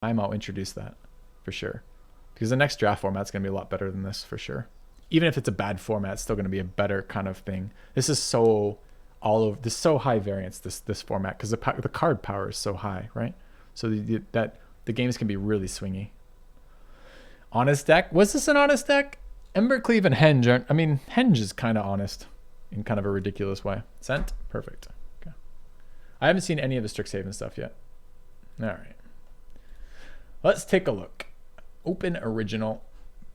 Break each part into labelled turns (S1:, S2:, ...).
S1: time, I'll introduce that for sure. Because the next draft format's going to be a lot better than this for sure. Even if it's a bad format, it's still going to be a better kind of thing. This is so this so high variance, this format, because the card power is so high, right? So the games can be really swingy. Honest deck? Was this an honest deck? Embercleave and Henge aren't. I mean, Henge is kind of honest in kind of a ridiculous way. Sent? Perfect. Okay. I haven't seen any of the Strixhaven stuff yet. All right. Let's take a look. Open original.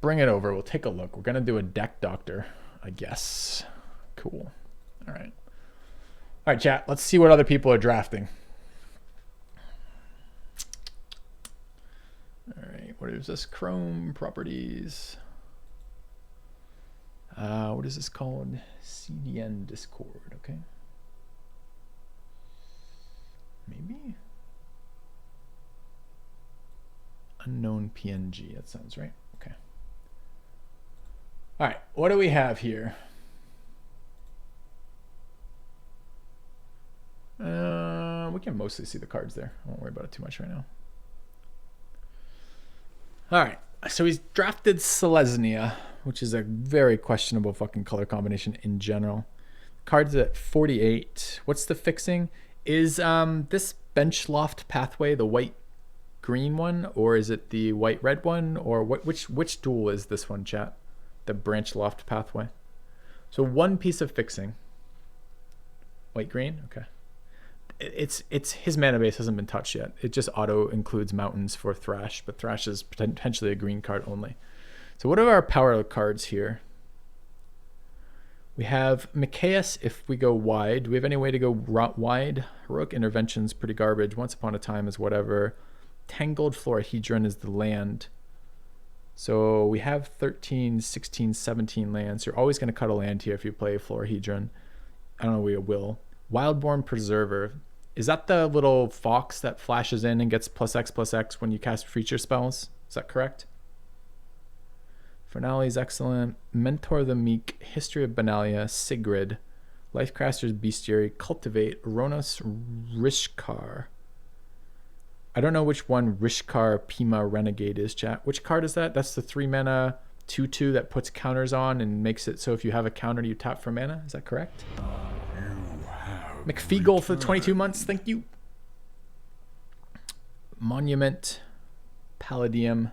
S1: Bring it over. We'll take a look. We're going to do a deck doctor, I guess. Cool. All right. All right, chat. Let's see what other people are drafting. All right. What is this? Chrome properties. What is this called? CDN Discord. Okay. Maybe. Unknown PNG. That sounds right. Okay. All right. What do we have here? We can mostly see the cards there. I won't worry about it too much right now. All right. So he's drafted Selesnya, which is a very questionable fucking color combination in general. Cards at 48. What's the fixing? Is this bench loft pathway the white green one, or is it the white red one, or which duel is this one, chat? The branch loft pathway. So one piece of fixing. White green? Okay. It's his mana base hasn't been touched yet. It just auto includes mountains for Thrash, but Thrash is potentially a green card only. So what are our power cards here? We have Mikaeus if we go wide. Do we have any way to go wide? Heroic Intervention's pretty garbage. Once Upon a Time is whatever. Tangled Florahedron is the land. So we have 13, 16, 17 lands. You're always going to cut a land here if you play Florahedron. I don't know, we will. Wildborn Preserver. Is that the little fox that flashes in and gets +X/+X when you cast creature spells? Is that correct? Finale is excellent. Mentor the Meek. History of Benalia. Sigrid. Lifecaster's Bestiary. Cultivate. Ronos Rishkar. I don't know which one Rishkar Pima Renegade is, chat. Which card is that? That's the 3 mana 2/2 that puts counters on and makes it so if you have a counter, you tap for mana. Is that correct? McFeagle for the 22 months. Thank you. Monument. Palladium.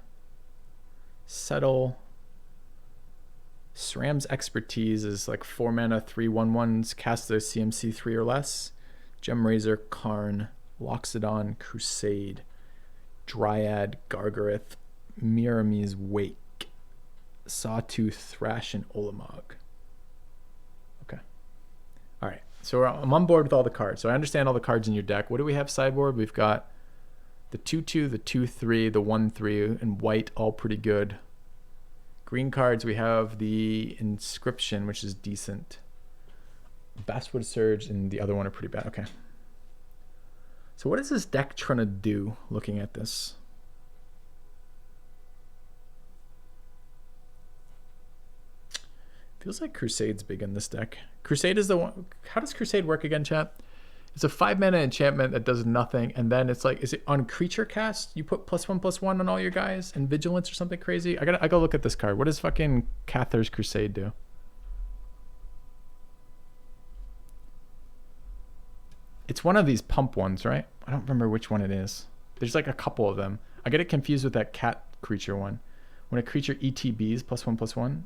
S1: Settle. SRAM's Expertise is like 4 mana 3/1/1s. Cast their CMC 3 or less. Gemrazor, Karn. Loxodon, Crusade. Dryad, Gargareth. Miramis Wake. Sawtooth, Thrash, and Olamog. Okay. All right. So I'm on board with all the cards. So I understand all the cards in your deck. What do we have sideboard? We've got the 2/2, the 2/3, the 1/3, and white, all pretty good. Green cards, we have the Inscription, which is decent. Basswood Surge and the other one are pretty bad. Okay. So what is this deck trying to do looking at this? Feels like Crusade's big in this deck. Crusade is the one. How does Crusade work again, chat? It's a 5 mana enchantment that does nothing, and then it's like, is it on creature cast? You put +1/+1 on all your guys and vigilance or something crazy? I gotta look at this card. What does fucking Cather's Crusade do? It's one of these pump ones, right? I don't remember which one it is. There's like a couple of them. I get it confused with that cat creature one. When a creature ETBs +1/+1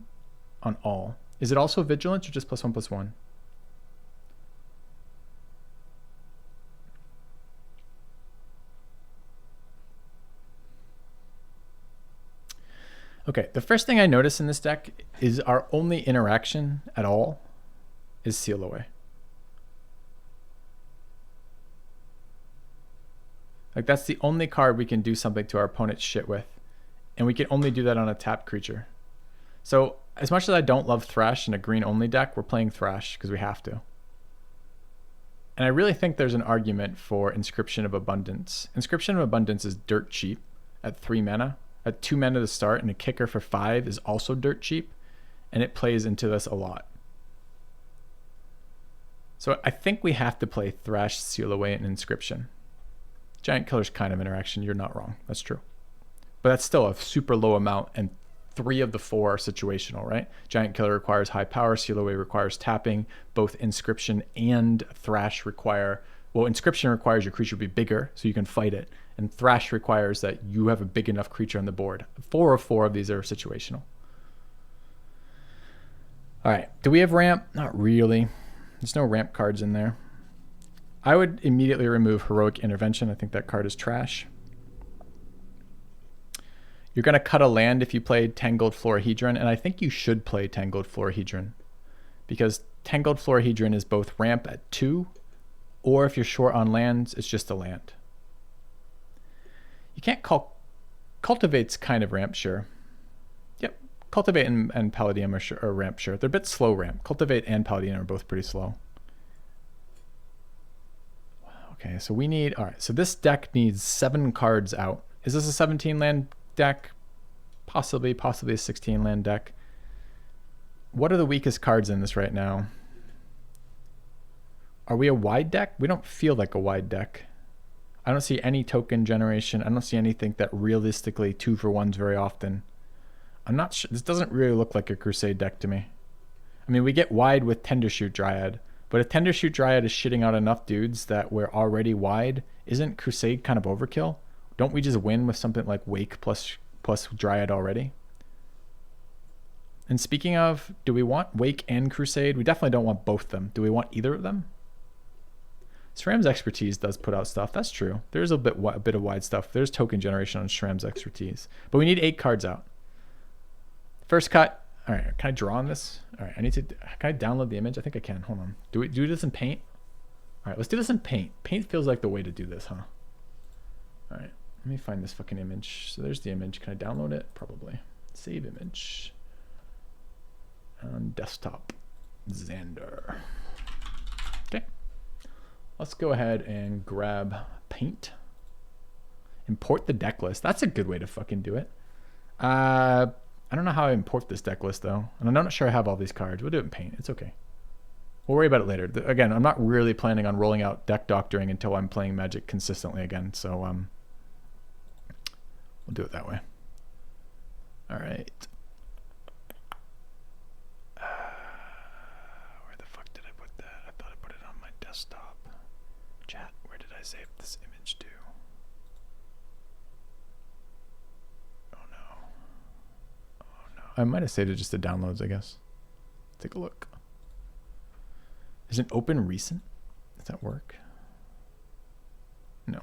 S1: on all. Is it also vigilance or just +1/+1? Okay, the first thing I notice in this deck is our only interaction at all is Seal Away. Like that's the only card we can do something to our opponent's shit with. And we can only do that on a tapped creature. So as much as I don't love Thrash in a green only deck, we're playing Thrash because we have to. And I really think there's an argument for Inscription of Abundance. Inscription of Abundance is dirt cheap at 3 mana. At 2 mana to start, and a kicker for 5 is also dirt cheap. And it plays into this a lot. So I think we have to play Thrash, Seal Away, and Inscription. Giant killer's kind of interaction. You're not wrong. That's true. But that's still a super low amount, and 3 of the 4 are situational, right? Giant killer requires high power. Seal away requires tapping. Both inscription and thrash require... Well, inscription requires your creature be bigger so you can fight it. And thrash requires that you have a big enough creature on the board. 4 of 4 of these are situational. All right. Do we have ramp? Not really. There's no ramp cards in there. I would immediately remove Heroic Intervention. I think that card is trash. You're going to cut a land if you played Tangled Florahedron, and I think you should play Tangled Florahedron because Tangled Florahedron is both ramp at 2, or if you're short on lands, it's just a land. You can't call... Cultivate's kind of ramp, sure. Yep, Cultivate and Palladium are ramp, sure. They're a bit slow ramp. Cultivate and Palladium are both pretty slow. Okay, so we need... All right, so this deck needs 7 cards out. Is this a 17 land deck? Possibly a 16 land deck. What are the weakest cards in this right now? Are we a wide deck? We don't feel like a wide deck. I don't see any token generation. I don't see anything that realistically 2-for-1s very often. I'm not sure. This doesn't really look like a Crusade deck to me. I mean, we get wide with Tendershoot Dryad, but if Tendershoot Dryad is shitting out enough dudes that we're already wide, isn't Crusade kind of overkill? Don't we just win with something like Wake plus Dryad already? And speaking of, do we want Wake and Crusade? We definitely don't want both of them. Do we want either of them? SRAM's Expertise does put out stuff. That's true. There's a bit of wide stuff. There's token generation on SRAM's Expertise. But we need 8 cards out. First cut. All right, can I draw on this? All right, can I download the image? I think I can. Hold on. Do this in Paint? All right, let's do this in Paint. Paint feels like the way to do this, huh? All right, let me find this fucking image. So there's the image. Can I download it? Probably. Save image. On desktop. Xander. Okay. Let's go ahead and grab Paint. Import the deck list. That's a good way to fucking do it. I don't know how I import this deck list though. And I'm not sure I have all these cards. We'll do it in Paint. It's okay. We'll worry about it later. Again, I'm not really planning on rolling out deck doctoring until I'm playing Magic consistently again. So we'll do it that way. All right. Where the fuck did I put that? I thought I put it on my desktop. Chat, where did I save this image to? Oh no. Oh no. I might have saved it just to downloads, I guess. Take a look. Is it open recent? Does that work? No.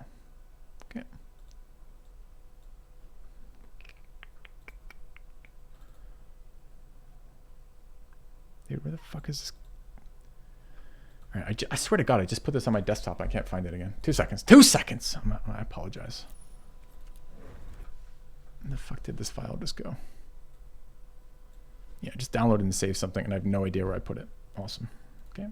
S1: Okay. Dude, where the fuck is this? All right, I swear to God, I just put this on my desktop. I can't find it again. 2 seconds. 2 seconds! I apologize. Where the fuck did this file just go? Yeah, just downloaded and saved something, and I have no idea where I put it. Awesome. Okay.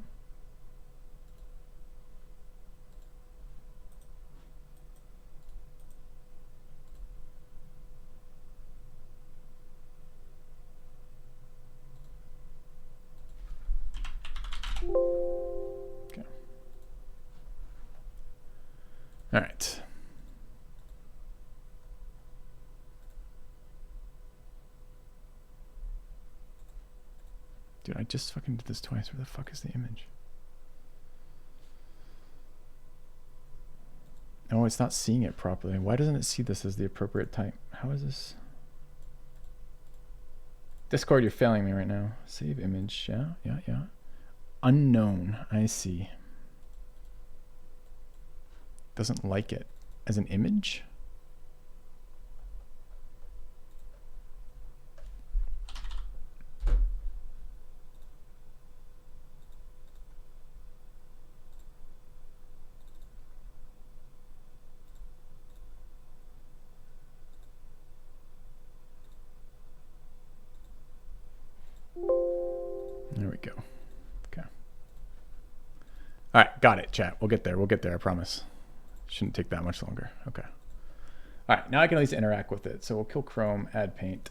S1: Okay. All right. Dude, I just fucking did this twice. Where the fuck is the image? Oh, it's not seeing it properly. Why doesn't it see this as the appropriate type? How is this? Discord, you're failing me right now. Save image. Yeah. Unknown. I see. Doesn't like it as an image? There we go. Okay. All right, got it, chat. We'll get there. I promise. Shouldn't take that much longer. Okay. All right, now I can at least interact with it. So we'll kill Chrome, add Paint.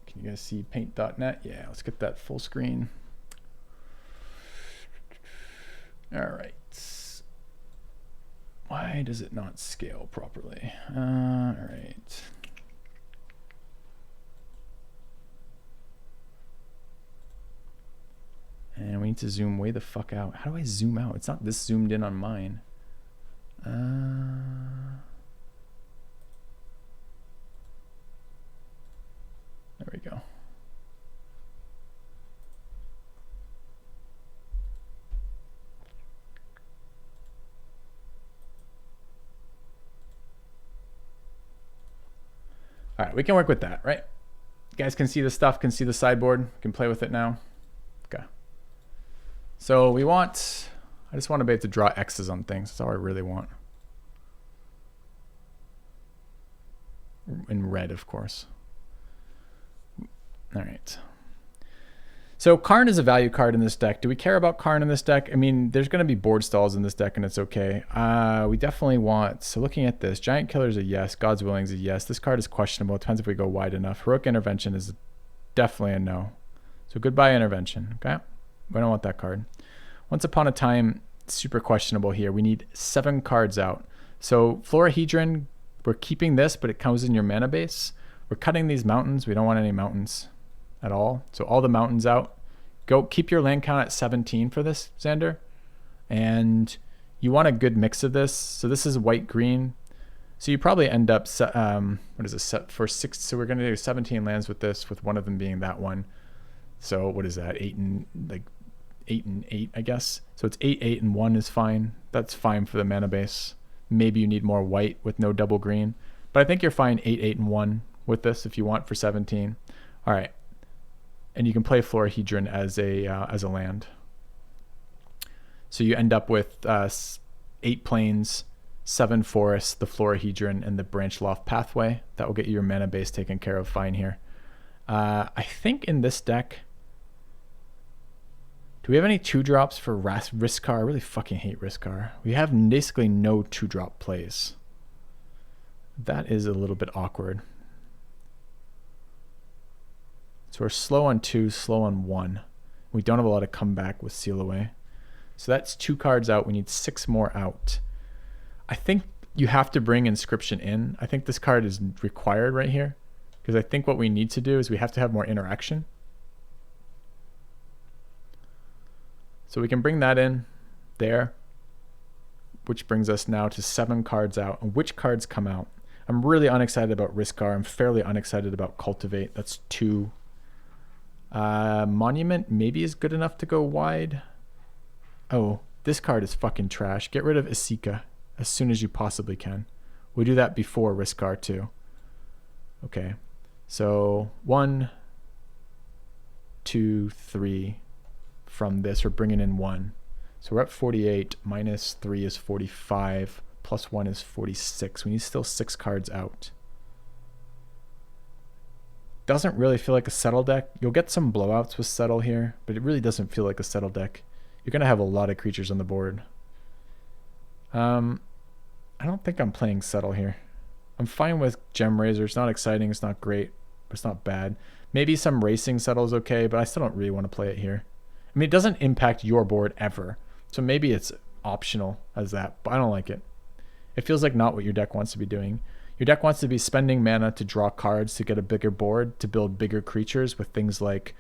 S1: Can you guys see paint.net? Yeah, let's get that full screen. All right. Why does it not scale properly? All right. And we need to zoom way the fuck out. How do I zoom out? It's not this zoomed in on mine. There we go. All right, we can work with that, right? You guys can see the stuff, can see the sideboard, can play with it now. Okay. So we want, I just want to be able to draw X's on things. That's all I really want. In red, of course. All right. So Karn is a value card in this deck. Do we care about Karn in this deck? I mean, there's going to be board stalls in this deck, and it's okay. We definitely want, so looking at this, Giant Killer is a yes, God's Willing is a yes. This card is questionable. It depends if we go wide enough. Heroic Intervention is definitely a no. So goodbye Intervention, okay? We don't want that card. Once Upon a Time, super questionable here. We need 7 cards out. So Florahedron, we're keeping this, but it comes in your mana base. We're cutting these mountains. We don't want any mountains at all. So all the mountains out. Go keep your land count at 17 for this, Xander. And you want a good mix of this. So this is white green. So you probably end up what is it, set for 6? So we're going to do 17 lands with this, with one of them being that one. So what is that? 8 and 8, I guess. So it's 8, 8, and 1 is fine. That's fine for the mana base. Maybe you need more white with no double green, but I think you're fine 8, 8, and 1 with this if you want for 17. All right. And you can play Florahedron as a land. So you end up with 8 plains, 7 forests, the Florahedron, and the Branch Loft Pathway. That will get your mana base taken care of fine here. I think in this deck, do we have any 2-drops for Riskar? I really fucking hate Riskar. We have basically no 2-drop plays. That is a little bit awkward. So we're slow on 2, slow on 1. We don't have a lot of comeback with Seal Away. So that's 2 cards out. We need 6 more out. I think you have to bring Inscription in. I think this card is required right here, because I think what we need to do is we have to have more interaction. So we can bring that in there, which brings us now to 7 cards out. And which cards come out? I'm really unexcited about Riskar. I'm fairly unexcited about Cultivate. That's 2. Monument maybe is good enough to go wide. Oh, this card is fucking trash. Get rid of Isika as soon as you possibly can. We'll do that before Riskar too. Okay, so 1, 2, 3 from this. We're bringing in 1. So we're at 48. Minus 3 is 45. Plus 1 is 46. We need still 6 cards out. Doesn't really feel like a Settle deck. You'll get some blowouts with Settle here, but it really doesn't feel like a Settle deck. You're going to have a lot of creatures on the board. I don't think I'm playing Settle here. I'm fine with Gem Razor. It's not exciting. It's not great, but it's not bad. Maybe some Racing Settle is okay, but I still don't really want to play it here. I mean, it doesn't impact your board ever. So maybe it's optional as that, but I don't like it. It feels like not what your deck wants to be doing. Your deck wants to be spending mana to draw cards to get a bigger board, to build bigger creatures with things like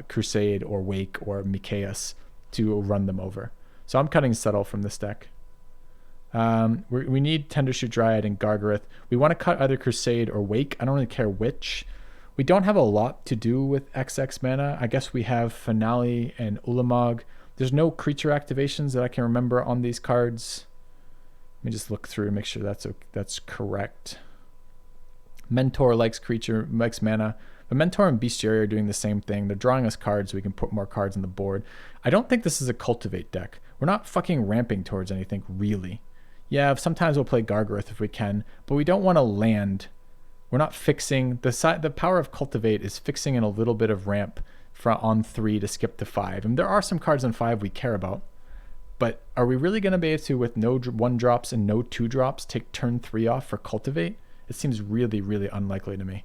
S1: Crusade or Wake or Mikaeus to run them over. So I'm cutting Settle from this deck. We need Tendershoot Dryad and Gargaroth. We want to cut either Crusade or Wake. I don't really care which. We don't have a lot to do with XX mana. I guess we have Finale and Ulamog. There's no creature activations that I can remember on these cards. Let me just look through and make sure that's correct. Mentor likes mana. But Mentor and Bestiary are doing the same thing. They're drawing us cards so we can put more cards on the board. I don't think this is a Cultivate deck. We're not fucking ramping towards anything, really. Yeah, sometimes we'll play Gargaroth if we can, but we don't want to land. We're not fixing. The power of Cultivate is fixing in a little bit of ramp on 3 to skip to 5. And there are some cards on 5 we care about. But are we really going to be able to, with no 1-drops and no 2-drops, take turn 3 off for Cultivate? It seems really, really unlikely to me.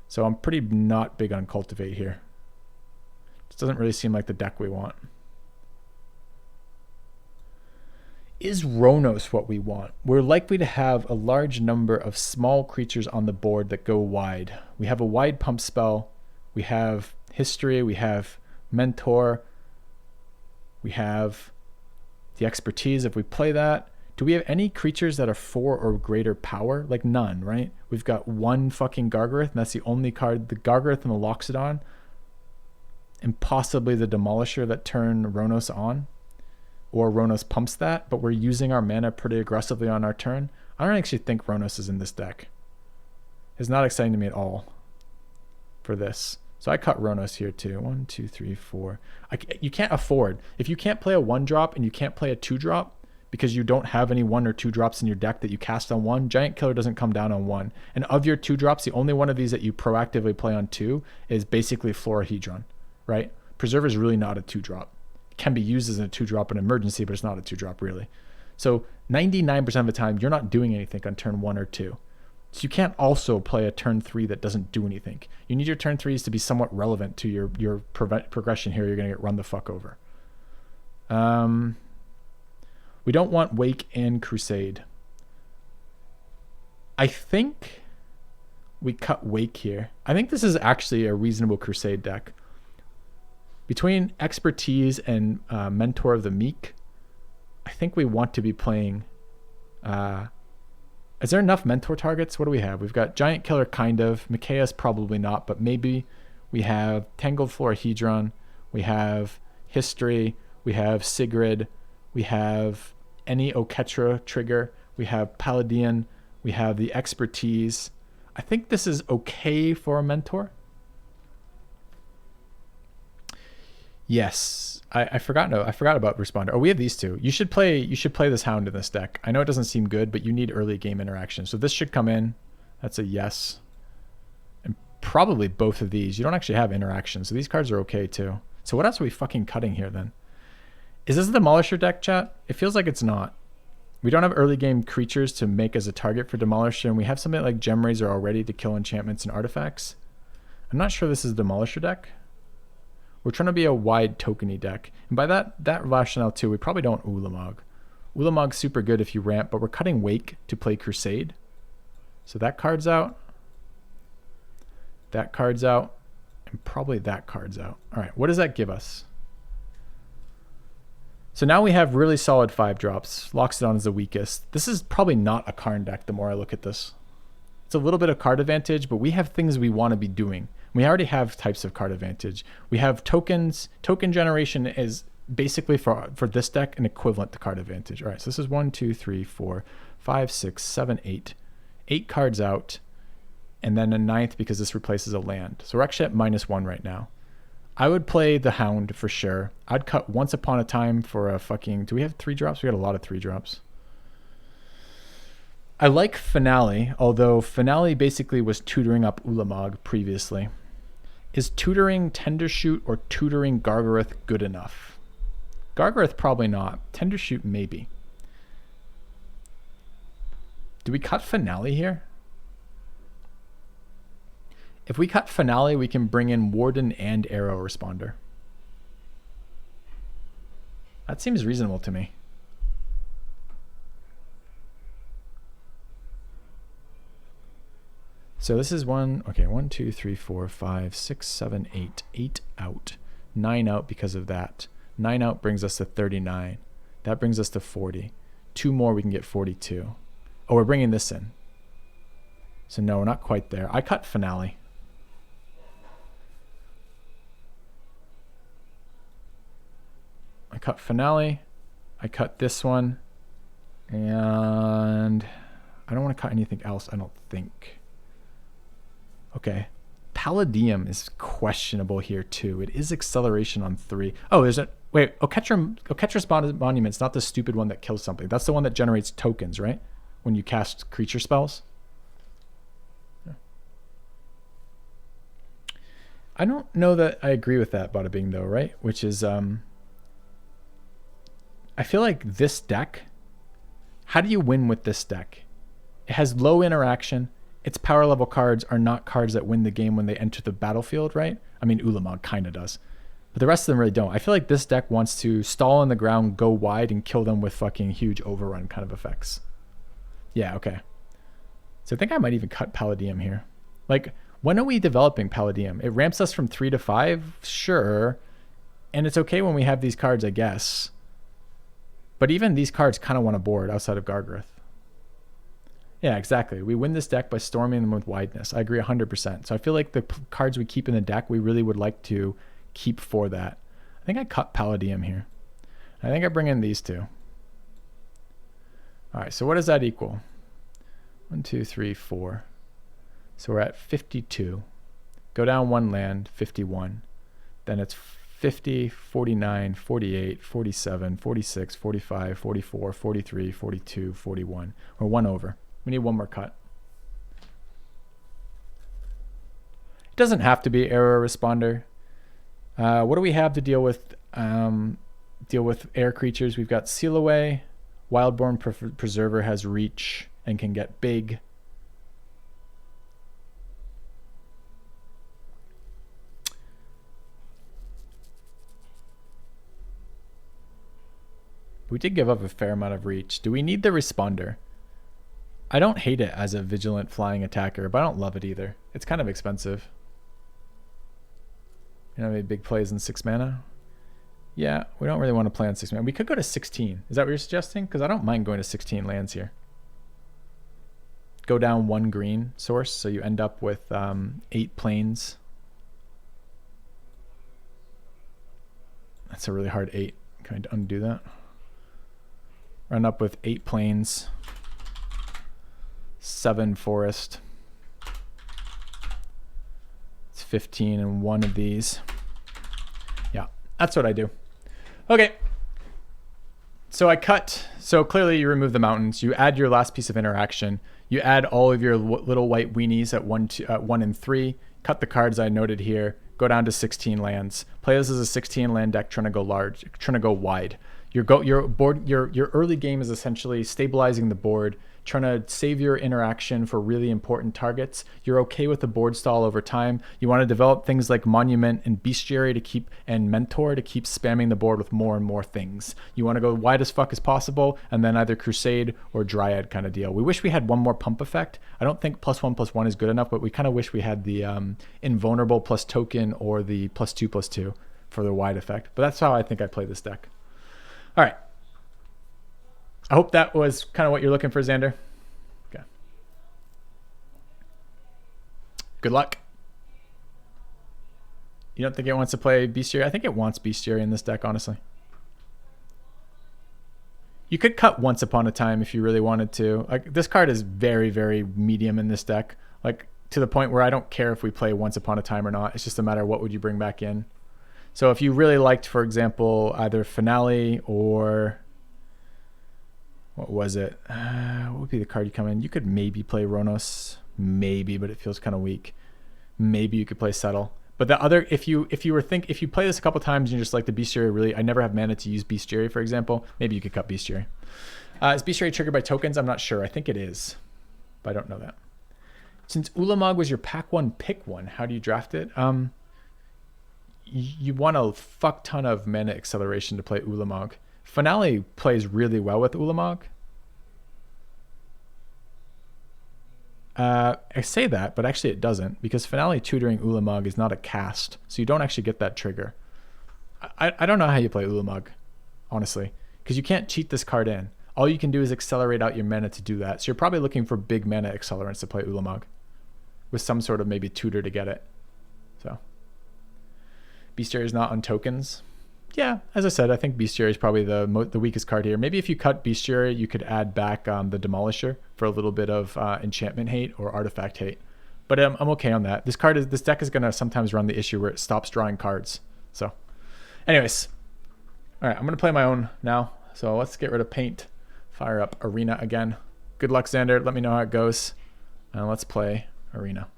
S1: So I'm pretty not big on Cultivate here. It doesn't really seem like the deck we want. Is Ronos what we want? We're likely to have a large number of small creatures on the board that go wide. We have a wide pump spell. We have history. We have mentor. We have the expertise if we play that. Do we have any creatures that are 4 or greater power? Like none, right? We've got one fucking Gargaroth, and that's the only card. The Gargaroth and the Loxodon. And possibly the Demolisher that turn Ronos on. Or Ronos pumps that, but we're using our mana pretty aggressively on our turn. I don't actually think Ronos is in this deck. It's not exciting to me at all for this. So I cut Ronos here too. 1, 2, 3, 4. You can't afford. If you can't play a 1-drop and you can't play a 2-drop because you don't have any 1 or 2 drops in your deck that you cast on 1, Giant Killer doesn't come down on 1. And of your 2 drops, the only one of these that you proactively play on 2 is basically Florahedron, right? Preserver is really not a 2-drop. Can be used as a 2-drop in emergency, but it's not a 2-drop really. So 99% of the time, you're not doing anything on turn 1 or 2. So you can't also play a turn 3 that doesn't do anything. You need your turn 3s to be somewhat relevant to your progression here. You're going to get run the fuck over. We don't want Wake and Crusade. I think we cut Wake here. I think this is actually a reasonable Crusade deck. Between Expertise and Mentor of the Meek, I think we want to be playing... is there enough Mentor targets? What do we have? We've got Giant Killer, kind of. Mikaeus, probably not, but maybe. We have Tangled Florahedron. We have History. We have Sigrid. We have any Oketra trigger. We have Paladin. We have the Expertise. I think this is okay for a Mentor. Yes, I forgot. No, I forgot about Responder. Oh, we have these two. You should play this Hound in this deck. I know it doesn't seem good, but you need early game interaction. So this should come in. That's a yes. And probably both of these. You don't actually have interaction, so these cards are okay too. So what else are we fucking cutting here then? Is this a Demolisher deck, chat? It feels like it's not. We don't have early game creatures to make as a target for Demolisher, and we have something like Gemraiser already to kill enchantments and artifacts. I'm not sure this is a Demolisher deck. We're trying to be a wide tokeny deck. And by that rationale too, we probably don't Ulamog. Ulamog's super good if you ramp, but we're cutting Wake to play Crusade. So that card's out. That card's out. And probably that card's out. All right, what does that give us? So now we have really solid 5-drops. Loxodon is the weakest. This is probably not a Karn deck the more I look at this. It's a little bit of card advantage, but we have things we want to be doing. We already have types of card advantage. We have tokens. Token generation is basically for this deck an equivalent to card advantage. All right, so this is 1, 2, 3, 4, 5, 6, 7, 8. 8 cards out, and then a 9th because this replaces a land. So we're actually at -1 right now. I would play the Hound for sure. I'd cut Once Upon a Time for a fucking... Do we have 3-drops? We got a lot of 3-drops. I like Finale, although Finale basically was tutoring up Ulamog previously. Is tutoring Tendershoot or tutoring Gargaroth good enough? Gargaroth probably not. Tendershoot maybe. Do we cut Finale here? If we cut Finale, we can bring in Warden and Arrow Responder. That seems reasonable to me. So this is 1, 2, 3, 4, 5, 6, 7, 8. 8 out. 9 out because of that. 9 out brings us to 39. That brings us to 40. 2 more, we can get 42. Oh, we're bringing this in. So no, we're not quite there. I cut Finale. I cut Finale. I cut this one. And I don't want to cut anything else, I don't think. Okay. Palladium is questionable here too. It is acceleration on 3. Oh, there's a... Wait, Oketra's Monument's not the stupid one that kills something. That's the one that generates tokens, right? When you cast creature spells. Yeah. I don't know that I agree with that, Bada Bing, though, right? Which is... I feel like this deck... How do you win with this deck? It has low interaction. Its power level cards are not cards that win the game when they enter the battlefield, right? I mean, Ulamog kind of does. But the rest of them really don't. I feel like this deck wants to stall on the ground, go wide, and kill them with fucking huge overrun kind of effects. Yeah, okay. So I think I might even cut Palladium here. Like, when are we developing Palladium? It ramps us from 3 to 5? Sure. And it's okay when we have these cards, I guess. But even these cards kind of want to board outside of Gargareth. Yeah, exactly. We win this deck by storming them with wideness. I agree 100%. So I feel like the cards we keep in the deck, we really would like to keep for that. I think I cut Palladium here. I think I bring in these two. All right, so what does that equal? 1, 2, 3, 4. So we're at 52. Go down one land, 51. Then it's 50, 49, 48, 47, 46, 45, 44, 43, 42, 41. We're one over. We need one more cut. It doesn't have to be error responder. What do we have to deal with? Deal with air creatures. We've got Seal Away. Wildborn Preserver has reach and can get big. We did give up a fair amount of reach. Do we need the responder? I don't hate it as a vigilant flying attacker, but I don't love it either. It's kind of expensive. You know, any big plays in 6 mana? Yeah, we don't really want to play on 6 mana. We could go to 16. Is that what you're suggesting? Because I don't mind going to 16 lands here. Go down 1 green source, so you end up with 8 planes. That's a really hard 8. Can I undo that? Run up with 8 planes, 7 forest. It's 15 in one of these. Yeah, that's what I do. Okay. So I cut. So clearly you remove the mountains. You add your last piece of interaction. You add all of your little white weenies at 1 and 3. Cut the cards I noted here. Go down to 16 lands. Play this as a 16 land deck, trying to go large, trying to go wide. Your early game is essentially stabilizing the board, trying to save your interaction for really important targets. You're okay with the board stall over time. You want to develop things like Monument and Bestiary to keep, and Mentor to keep spamming the board with more and more things. You want to go wide as fuck as possible, and then either Crusade or Dryad kind of deal. We wish we had one more pump effect. I don't think +1/+1 is good enough, but we kind of wish we had the Invulnerable plus token or the +2/+2 for the wide effect. But that's how I think I play this deck. All right. I hope that was kind of what you're looking for, Xander. Okay. Good luck. You don't think it wants to play Bestiary? I think it wants Bestiary in this deck, honestly. You could cut Once Upon a Time if you really wanted to. Like, this card is very, very medium in this deck. Like, to the point where I don't care if we play Once Upon a Time or not. It's just a matter of what would you bring back in. So if you really liked, for example, either Finale or what was it? What would be the card you come in? You could maybe play Ronos, maybe, but it feels kind of weak. Maybe you could play Settle. But the other, if you play this a couple times and you're just like the Bestiary, really, I never have mana to use Bestiary, for example. Maybe you could cut Bestiary. Is Bestiary triggered by tokens? I'm not sure. I think it is, but I don't know that. Since Ulamog was your pack 1, pick 1. How do you draft it? You want a fuck ton of mana acceleration to play Ulamog. Finale plays really well with Ulamog. I say that, but actually it doesn't, because Finale tutoring Ulamog is not a cast, so you don't actually get that trigger. I don't know how you play Ulamog, honestly, because you can't cheat this card in. All you can do is accelerate out your mana to do that. So you're probably looking for big mana accelerants to play Ulamog with some sort of maybe tutor to get it. So Bestiary is not on tokens. Yeah, as I said, I think Bestiary is probably the weakest card here. Maybe if you cut Bestiary, you could add back the Demolisher for a little bit of enchantment hate or artifact hate. But I'm okay on that. This deck is going to sometimes run the issue where it stops drawing cards. So anyways, all right, I'm going to play my own now. So let's get rid of Paint, fire up Arena again. Good luck, Xander. Let me know how it goes. And let's play Arena.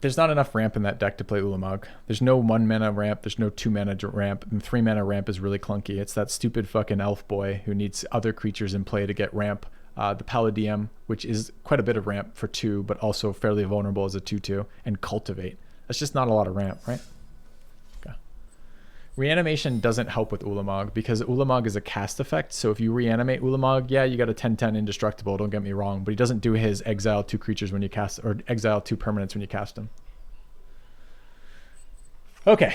S1: There's not enough ramp in that deck to play Ulamog. There's no 1 mana ramp. There's no 2 mana ramp. And 3 mana ramp is really clunky. It's that stupid fucking elf boy who needs other creatures in play to get ramp. The Palladium, which is quite a bit of ramp for 2, but also fairly vulnerable as a 2/2. And Cultivate. That's just not a lot of ramp, right? Okay. Reanimation doesn't help with Ulamog because Ulamog is a cast effect. So if you reanimate Ulamog, yeah, you got a 10/10 indestructible. Don't get me wrong, but he doesn't do his exile 2 creatures when you cast, or exile 2 permanents when you cast him. Okay.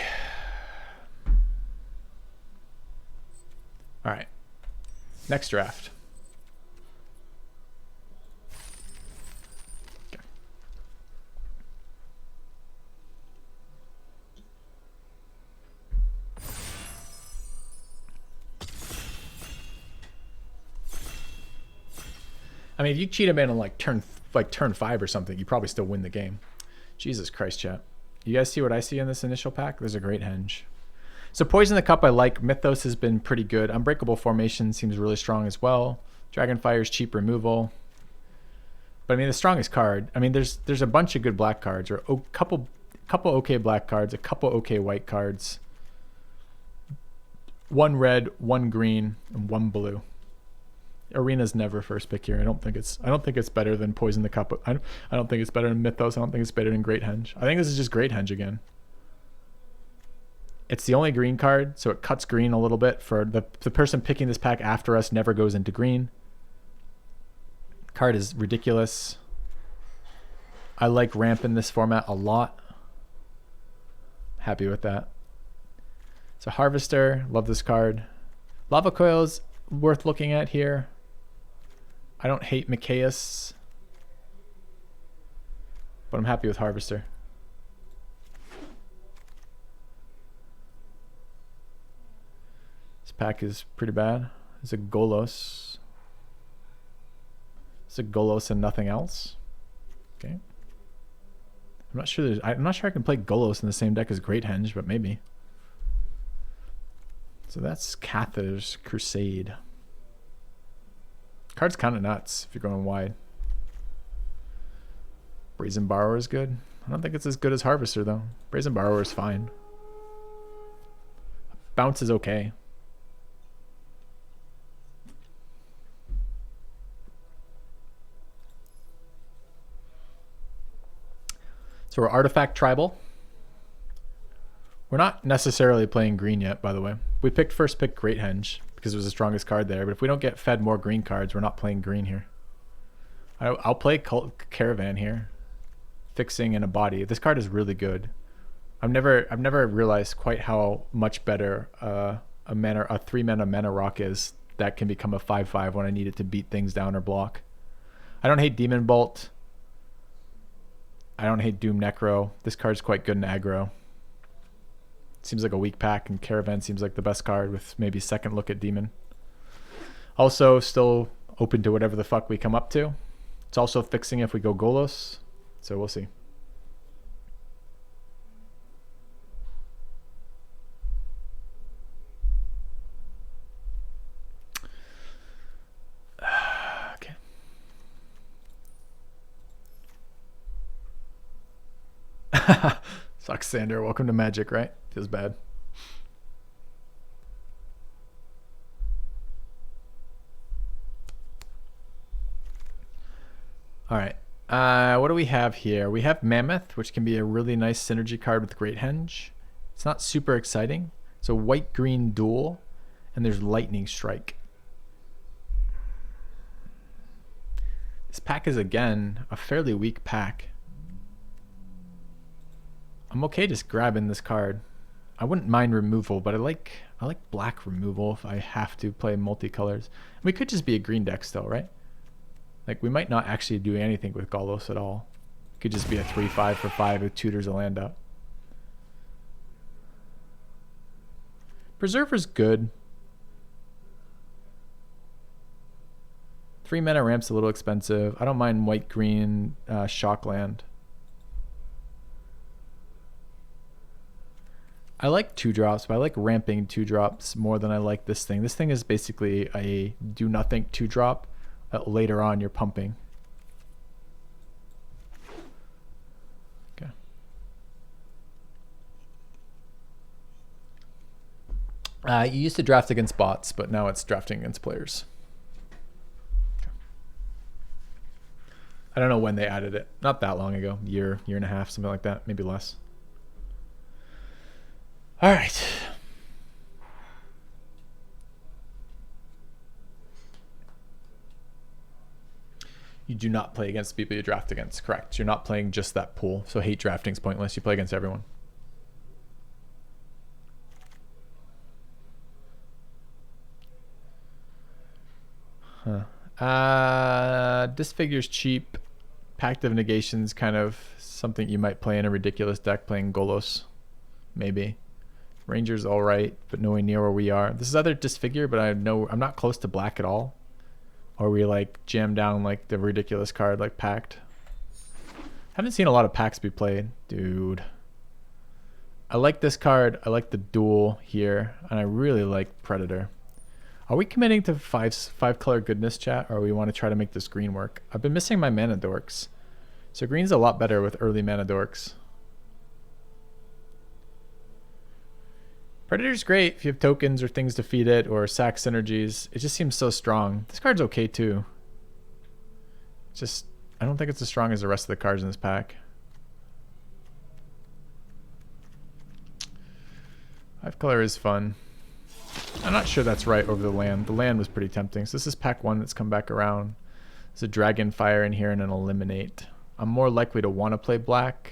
S1: All right. Next draft. I mean, if you cheat him in on like turn 5 or something, you probably still win the game. Jesus Christ, chat. You guys see what I see in this initial pack? There's a great henge. So Poison the Cup I like. Mythos has been pretty good. Unbreakable Formation seems really strong as well. Dragonfire's cheap removal. But I mean, the strongest card. I mean, there's a bunch of good black cards, or a couple okay black cards, a couple okay white cards. 1 red, 1 green, and 1 blue. Arena's never first pick here. I don't think it's better than Poison the Cup. I don't think it's better than Mythos. I don't think it's better than Great Henge. I think this is just Great Henge again. It's the only green card, so it cuts green a little bit. For the person picking this pack after us never goes into green. Card is ridiculous. I like ramp in this format a lot. Happy with that. So Harvester, love this card. Lava Coil's worth looking at here. I don't hate Mikaeus, but I'm happy with Harvester. This pack is pretty bad. It's a Golos. It's a Golos and nothing else. Okay. I'm not sure I can play Golos in the same deck as Great Henge, but maybe. So that's Cathar's Crusade. Card's kind of nuts if you're going wide. Brazen Borrower is good. I don't think it's as good as Harvester, though. Brazen Borrower is fine. Bounce is okay. So we're Artifact Tribal. We're not necessarily playing green yet, by the way. We picked first pick Great Henge because it was the strongest card there. But if we don't get fed more green cards, we're not playing green here. I'll play Caravan here. Fixing in a body. This card is really good. I've never realized quite how much better a 3-mana mana rock is that can become a 5/5 when I need it to beat things down or block. I don't hate Demon Bolt. I don't hate Doom Necro. This card's quite good in aggro. Seems like a weak pack, and Caravan seems like the best card with maybe second look at Demon. Also, still open to whatever the fuck we come up to. It's also fixing if we go Golos, so we'll see. Okay. Sucks, Sander. Welcome to Magic, right? Feels bad. All right. What do we have here? We have Mammoth, which can be a really nice synergy card with Great Henge. It's not super exciting. It's a white-green duel, and there's Lightning Strike. This pack is, again, a fairly weak pack. I'm okay just grabbing this card. I wouldn't mind removal, but I like black removal if I have to play multicolors. We could just be a green deck still, right? Like, we might not actually do anything with Golos at all. It could just be a 3/5 for 5 with tutors a land up. Preserver's good. 3 mana ramp's a little expensive. I don't mind white-green Shockland. I like 2-drops, but I like ramping 2-drops more than I like this thing. This thing is basically a do-nothing 2-drop that later on you're pumping. Okay. You used to draft against bots, but now it's drafting against players. Okay. I don't know when they added it. Not that long ago. Year and a half, something like that. Maybe less. All right. You do not play against people you draft against. Correct. You're not playing just that pool. So hate drafting is pointless. You play against everyone. Disfigure's cheap. Pact of Negation's kind of something you might play in a ridiculous deck playing Golos. Maybe. Ranger's alright, but nowhere near where we are. This is other Disfigure, but I know I'm not close to black at all. Or we like jam down like the ridiculous card like Pact. Haven't seen a lot of Pacts be played. Dude. I like this card. I like the duel here. And I really like Predator. Are we committing to five color goodness, chat, or we want to try to make this green work? I've been missing my mana dorks. So green's a lot better with early mana dorks. Predator's great if you have tokens or things to feed it or sack synergies. It just seems so strong. This card's okay too. Just, I don't think it's as strong as the rest of the cards in this pack. 5 color is fun. I'm not sure that's right over the land. The land was pretty tempting. So this is pack 1 that's come back around. There's a Dragon Fire in here and an Eliminate. I'm more likely to want to play black.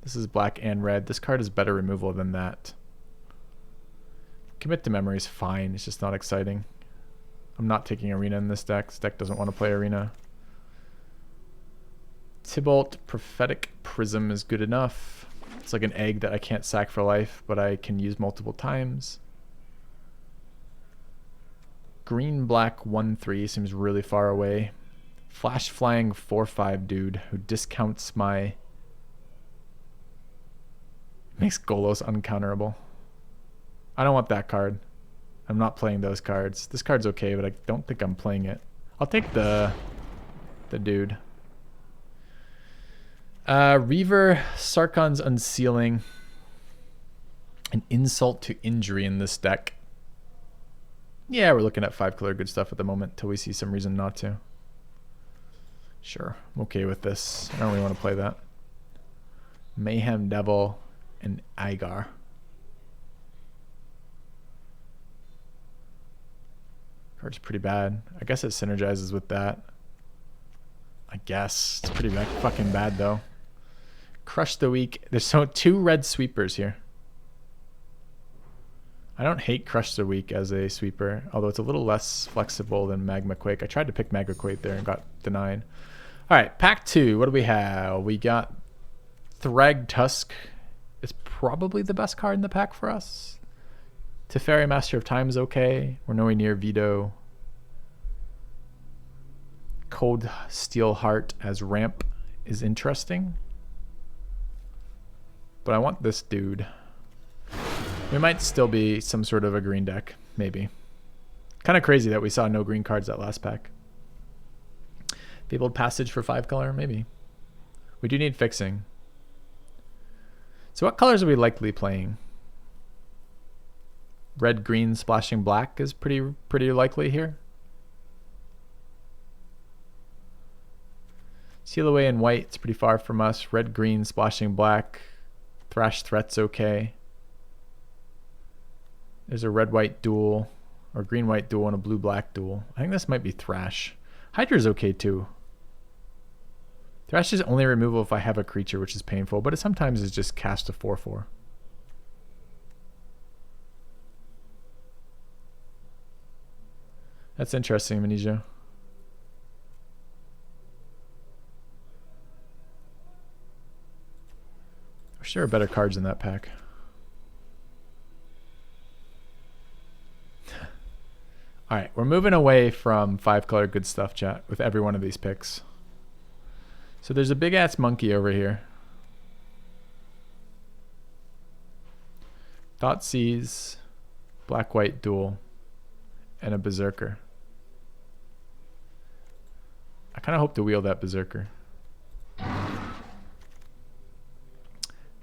S1: This is black and red. This card is better removal than that. Commit to Memory is fine. It's just not exciting. I'm not taking Arena in this deck. This deck doesn't want to play Arena. Tybalt Prophetic Prism is good enough. It's like an egg that I can't sack for life, but I can use multiple times. Green Black 1/3 seems really far away. Flash Flying 4/5 dude who discounts my... Makes Golos uncounterable. I don't want that card. I'm not playing those cards. This card's okay, but I don't think I'm playing it. I'll take the dude. Reaver, Sarkon's Unsealing. An Insult to Injury in this deck. Yeah, we're looking at 5 color good stuff at the moment till we see some reason not to. Sure, I'm okay with this. I don't really want to play that. Mayhem Devil and Igar. Card's pretty bad. I guess it synergizes with that. I guess. It's pretty fucking bad though. Crush the Weak. There's 2 red sweepers here. I don't hate Crush the Weak as a sweeper, although it's a little less flexible than Magma Quake. I tried to pick Magma Quake there and got denied. All right, pack 2. What do we have? We got Thrag Tusk. It's probably the best card in the pack for us. Teferi, Master of Time is okay. We're nowhere near Veto. Cold Steel Heart as ramp is interesting. But I want this dude. We might still be some sort of a green deck, maybe. Kind of crazy that we saw no green cards that last pack. Fabled Passage for 5 color, maybe. We do need fixing. So what colors are we likely playing? Red, green, splashing black is pretty likely here. Seal Away in white, it's pretty far from us. Red, green, splashing black. Thrash Threat's okay. There's a red-white duel, or green-white duel and a blue-black duel. I think this might be Thrash. Hydra's okay too. Thrash is only removal if I have a creature, which is painful, but it sometimes is just cast a 4/4. That's interesting, Amnesia. I'm sure there are better cards in that pack. All right, we're moving away from 5 color good stuff, chat, with every one of these picks. So there's a big ass monkey over here. Thoughtseize, black-white duel, and a berserker. I kind of hope to wield that berserker.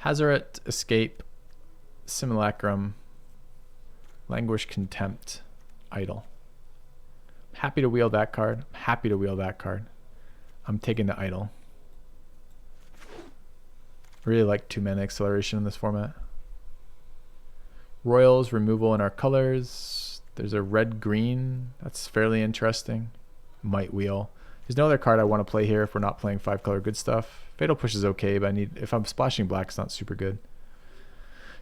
S1: Hazaret, Escape, Simulacrum, Languish, Contempt, Idle. Happy to wield that card. Happy to wield that card. I'm taking the Idle. Really like 2-mana acceleration in this format. Royals removal in our colors. There's a red-green. That's fairly interesting. Might wheel. There's no other card I want to play here if we're not playing 5-color good stuff. Fatal Push is okay, but if I'm splashing black, it's not super good.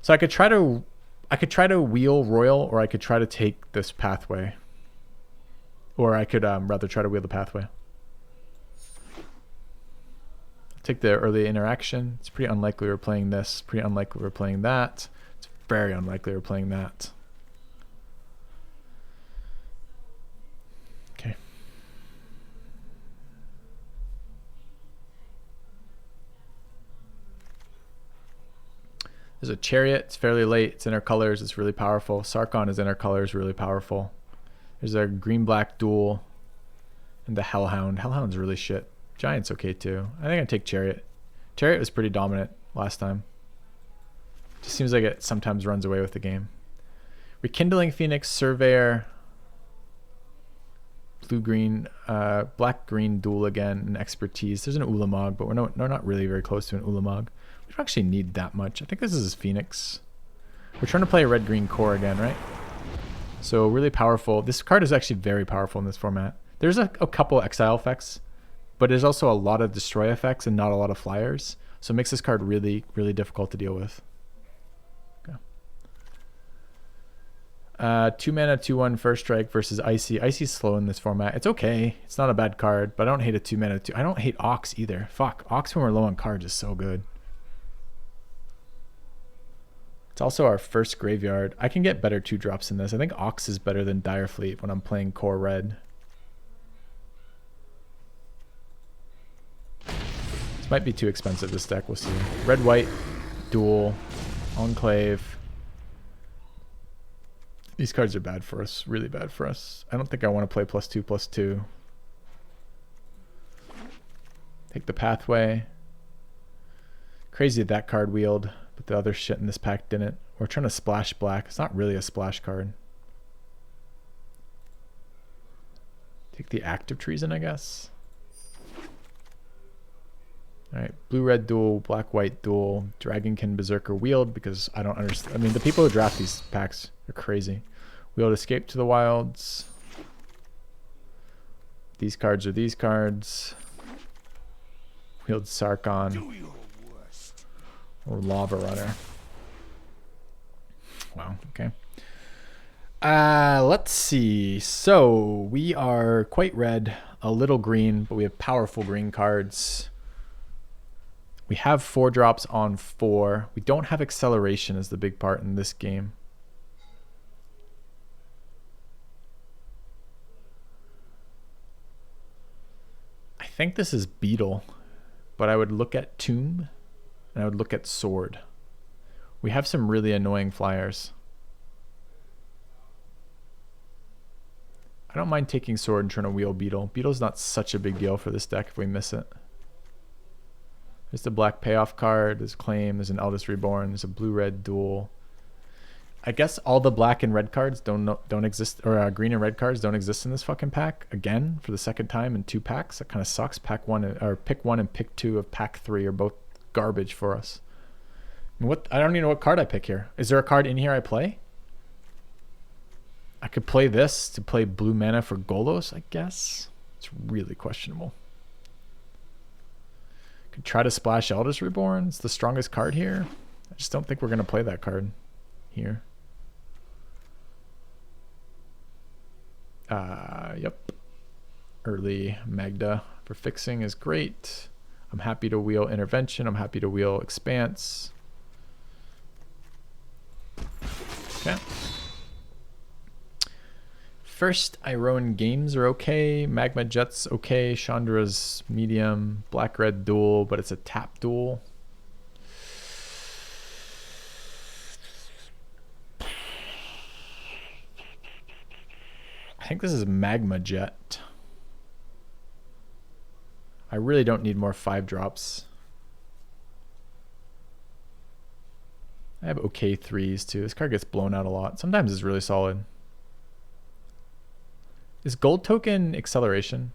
S1: So I could try to wheel Royal, or I could try to take this pathway. Or I could rather try to wheel the pathway. Take the early interaction. It's pretty unlikely we're playing this. Pretty unlikely we're playing that. It's very unlikely we're playing that. Okay. There's a Chariot. It's fairly late. It's in our colors. It's really powerful. Sarkon is in our colors. Really powerful. There's a green-black duel. And the Hellhound. Hellhound's really shit. Giant's okay too. I think I'd take Chariot. Chariot was pretty dominant last time. Just seems like it sometimes runs away with the game. Rekindling Phoenix, Surveyor, blue-green, black-green duel again, and Expertise. There's an Ulamog, but we're not really very close to an Ulamog. We don't actually need that much. I think this is Phoenix. We're trying to play a red-green core again, right? So really powerful. This card is actually very powerful in this format. There's a couple exile effects, but there's also a lot of destroy effects and not a lot of flyers. So it makes this card really, really difficult to deal with. Okay. 2-mana, 2/1 first strike versus Icy. Icy's slow in this format. It's okay. It's not a bad card, but I don't hate a 2-mana 2. I don't hate Ox either. Fuck. Ox when we're low on cards is so good. It's also our first graveyard. I can get better 2-drops in this. I think Ox is better than Dire Fleet when I'm playing core red. This might be too expensive, this deck. We'll see. Red-white, duel, Enclave. These cards are bad for us. Really bad for us. I don't think I want to play +2/+2. Take the pathway. Crazy that card wheeled, but the other shit in this pack didn't. We're trying to splash black. It's not really a splash card. Take the Active Treason, I guess. Alright, blue-red duel, black-white duel, Dragonkin Berserker wheeled because I don't understand. I mean, the people who draft these packs are crazy. Wheeled Escape to the Wilds. These cards are these cards. Wheeled Sarkon. Or Lava Runner. Wow, okay. Let's see. So, we are quite red, a little green, but we have powerful green cards. We have 4-drops on 4. We don't have acceleration as the big part in this game. I think this is Beetle, but I would look at Tomb and I would look at Sword. We have some really annoying flyers. I don't mind taking Sword and trying to wheel Beetle. Beetle's not such a big deal for this deck if we miss it. There's the black payoff card, there's Claim, there's an Eldest Reborn, there's a blue-red duel. I guess all the black and red cards don't exist, or green and red cards don't exist in this fucking pack again for the second time in 2 packs. That kind of sucks. Pick 1 and pick 2 of pack 3 are both garbage for us. I mean, I don't even know what card I pick here. Is there a card in here I play? I could play this to play blue mana for Golos, I guess. It's really questionable. Could try to splash Eldest Reborn. It's the strongest card here. I just don't think we're going to play that card here. Yep. Early Magda for fixing is great. I'm happy to wheel Intervention. I'm happy to wheel Expanse. Okay. First Iron Games are okay. Magma Jet's okay. Chandra's medium. Black-red duel, but it's a tap duel. I think this is Magma Jet. I really don't need more 5-drops. I have okay 3s too. This card gets blown out a lot. Sometimes it's really solid. Is gold token acceleration?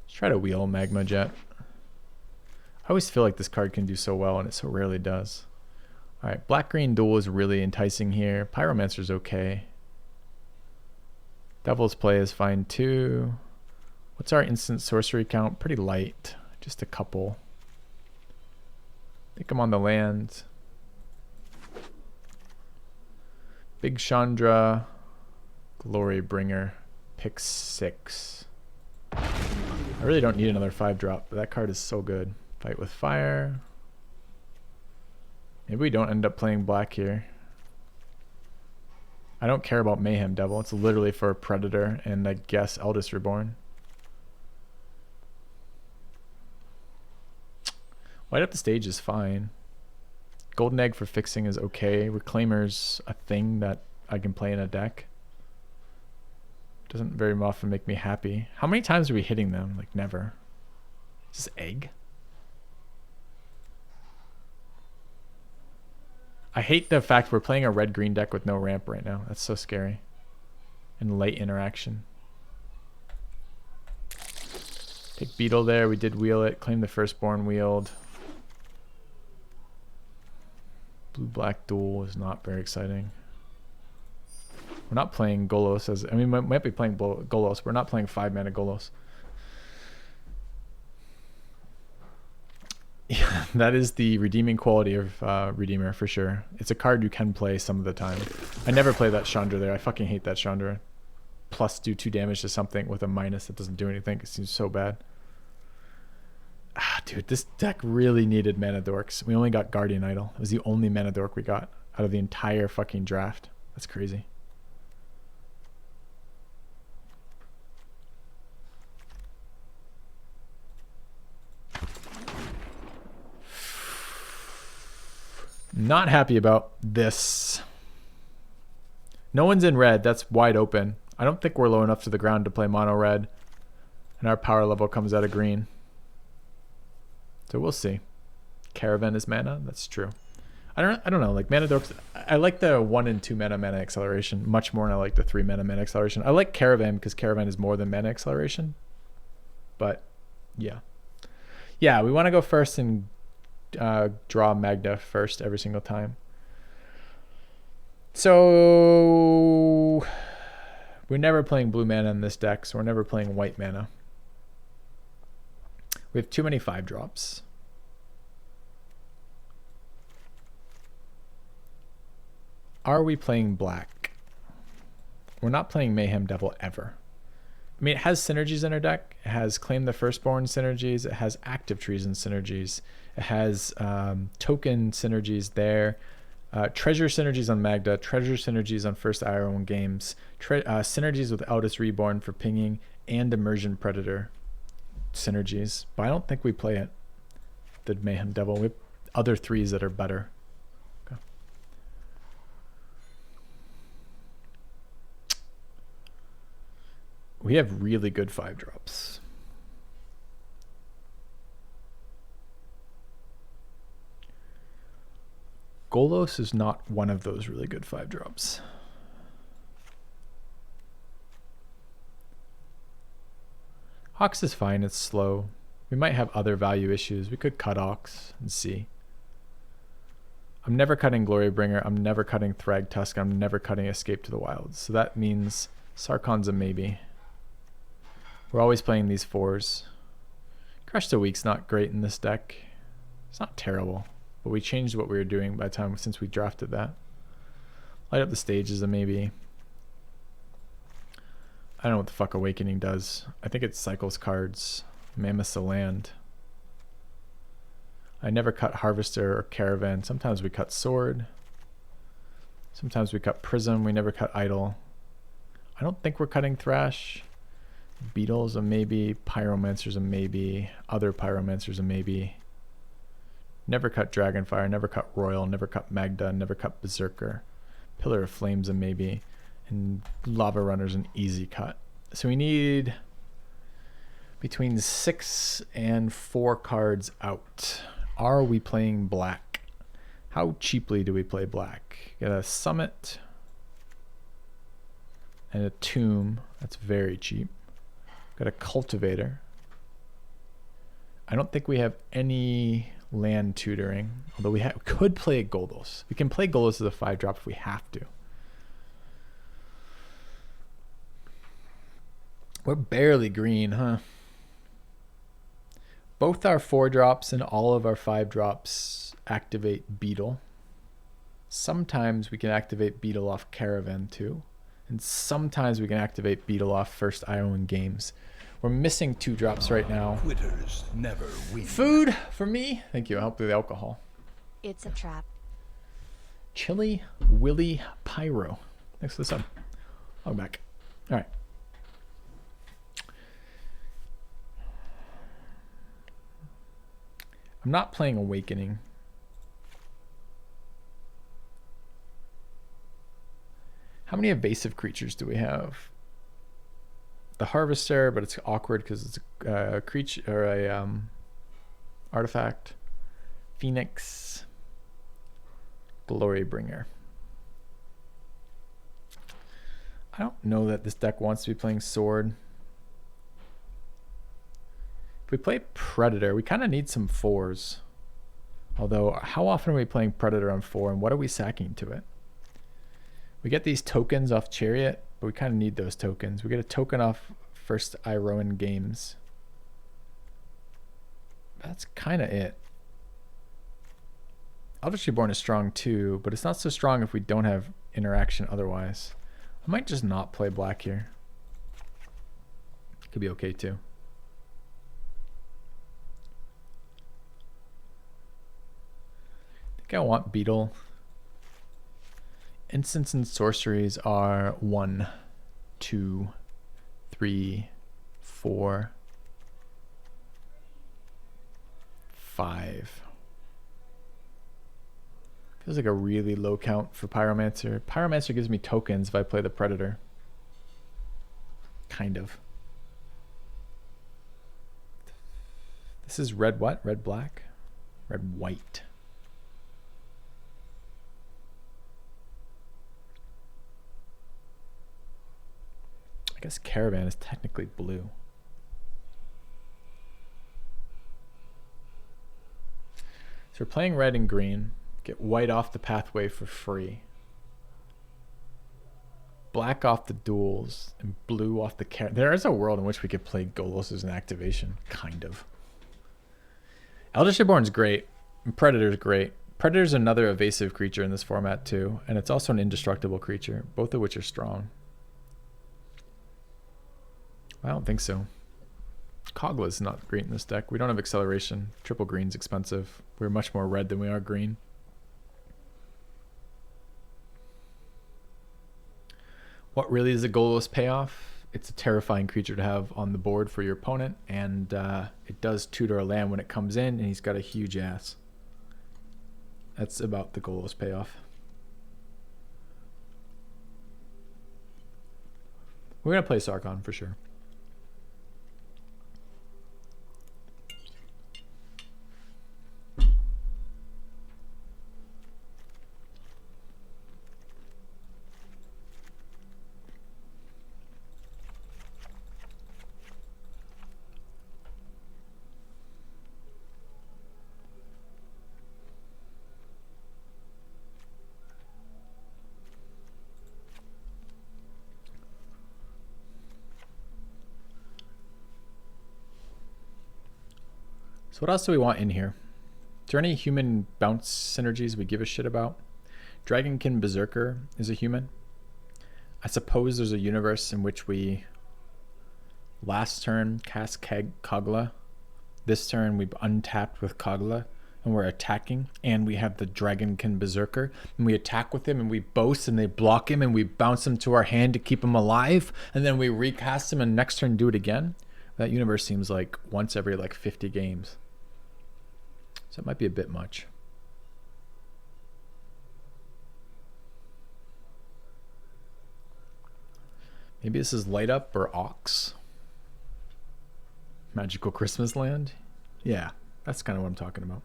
S1: Let's try to wheel Magma Jet. I always feel like this card can do so well, and it so rarely does. All right, black-green duel is really enticing here. Pyromancer's okay. Devil's Play is fine too. What's our instant sorcery count? Pretty light, just a couple. I think I'm on the land. Big Chandra, Glory Bringer, pick 6. I really don't need another 5-drop, but that card is so good. Fight with Fire. Maybe we don't end up playing black here. I don't care about Mayhem Devil. It's literally for Predator and I guess Eldest Reborn. Light up the stage is fine. Golden Egg for fixing is okay. Reclaimer's a thing that I can play in a deck. Doesn't very often make me happy. How many times are we hitting them? Like never. Is this egg? I hate the fact we're playing a red-green deck with no ramp right now. That's so scary. And late interaction. Take Beetle there. We did wheel it. Claim the Firstborn wheeled. Blue-black duel is not very exciting. We're not playing Golos as... I mean, we might be playing Golos. We're not playing 5-mana Golos. Yeah, that is the redeeming quality of Redeemer for sure. It's a card you can play some of the time. I never play that Chandra there. I fucking hate that Chandra. Plus do 2 damage to something with a minus that doesn't do anything. It seems so bad. Ah, dude, this deck really needed mana dorks. We only got Guardian Idol. It was the only mana dork we got out of the entire fucking draft. That's crazy. Not happy about this. No one's in red. That's wide open. I don't think we're low enough to the ground to play mono red. And our power level comes out of green. So we'll see. Caravan is mana. That's true. I don't know. Like mana dorks. I like the 1 and 2 mana acceleration much more than I like the 3 mana acceleration. I like Caravan because Caravan is more than mana acceleration. But yeah. Yeah, we want to go first and draw Magda first every single time. So we're never playing blue mana in this deck, so we're never playing white mana. We have too many 5-drops. Are we playing black? We're not playing Mayhem Devil ever. I mean, it has synergies in our deck. It has Claim the Firstborn synergies. It has Active Treason synergies. It has token synergies there. Treasure synergies on Magda. Treasure synergies on First Iron Games. Synergies with Eldest Reborn for pinging. And Immersion Predator synergies. But I don't think we play it. The Mayhem Devil. We have other 3s that are better. Okay. We have really good 5-drops. Golos is not one of those really good 5-drops. Ox is fine, it's slow. We might have other value issues. We could cut Ox and see. I'm never cutting Glorybringer. I'm never cutting Thrag Tusk. I'm never cutting Escape to the Wilds. So that means Sarkon's a maybe. We're always playing these 4s. Crush the Weak's not great in this deck. It's not terrible. But we changed what we were doing by the time since we drafted that. Light up the stage is a maybe. I don't know what the fuck Awakening does. I think it cycles cards. Mammoth's a land. I never cut Harvester or Caravan. Sometimes we cut Sword. Sometimes we cut Prism. We never cut Idol. I don't think we're cutting Thrash. Beetle's a maybe. Pyromancer's a maybe. Other Pyromancer's a maybe. Never cut Dragonfire, never cut Royal, never cut Magda, never cut Berserker. Pillar of Flame's a maybe. And Lava Runner's an easy cut. So we need between 6 and 4 cards out. Are we playing black? How cheaply do we play black? Got a Summit and a Tomb. That's very cheap. Got a Cultivator. I don't think we have any land tutoring, although we could play Goldos. We can play Goldos as a 5-drop if we have to. We're barely green, huh? Both our 4-drops and all of our 5-drops activate Beetle. Sometimes we can activate Beetle off Caravan too. And sometimes we can activate Beetle off First Iron Games. We're missing 2-drops right now.
S2: Quitters never win.
S1: Food for me. Thank you. I'll help with the alcohol.
S3: It's a trap.
S1: Chili Willy Pyro. Thanks for the sub. I'll go back. All right. I'm not playing Awakening. How many evasive creatures do we have? The Harvester, but it's awkward because it's a creature or a artifact. Phoenix. Glorybringer. I don't know that this deck wants to be playing Sword. If we play Predator, we kind of need some 4s. Although, how often are we playing Predator on 4, and what are we sacking to it? We get these tokens off Chariot, but we kind of need those tokens. We get a token off First Iroan Games. That's kind of it. Eldritch Reborn is strong too, but it's not so strong if we don't have interaction otherwise. I might just not play black here. Could be okay too. I think I want Beetle. Instants and sorceries are 1, 2, 3, 4, 5. Feels like a really low count for Pyromancer. Pyromancer gives me tokens if I play the Predator. Kind of. This is red what? Red black? Red white. I guess Caravan is technically blue. So we're playing red and green. Get white off the pathway for free. Black off the duels and blue off the Caravan. There is a world in which we could play Golos as an activation. Kind of. Eldritch Reborn's great. And Predator's great. Predator's another evasive creature in this format too. And it's also an indestructible creature. Both of which are strong. I don't think so. Kogla's not great in this deck. We don't have acceleration. Triple green's expensive. We're much more red than we are green. What really is a Golos payoff? It's a terrifying creature to have on the board for your opponent, and it does tutor a land when it comes in, and he's got a huge ass. That's about the Golos payoff. We're going to play Sarkon for sure. So what else do we want in here? Is there any human bounce synergies we give a shit about? Dragonkin Berserker is a human. I suppose there's a universe in which we last turn cast Kogla. This turn we've untapped with Kogla and we're attacking, and we have the Dragonkin Berserker and we attack with him and we boast and they block him and we bounce him to our hand to keep him alive, and then we recast him and next turn do it again. That universe seems like once every like 50 games. So it might be a bit much. Maybe this is Light Up or Ox. Magical Christmas Land. Yeah, that's kind of what I'm talking about.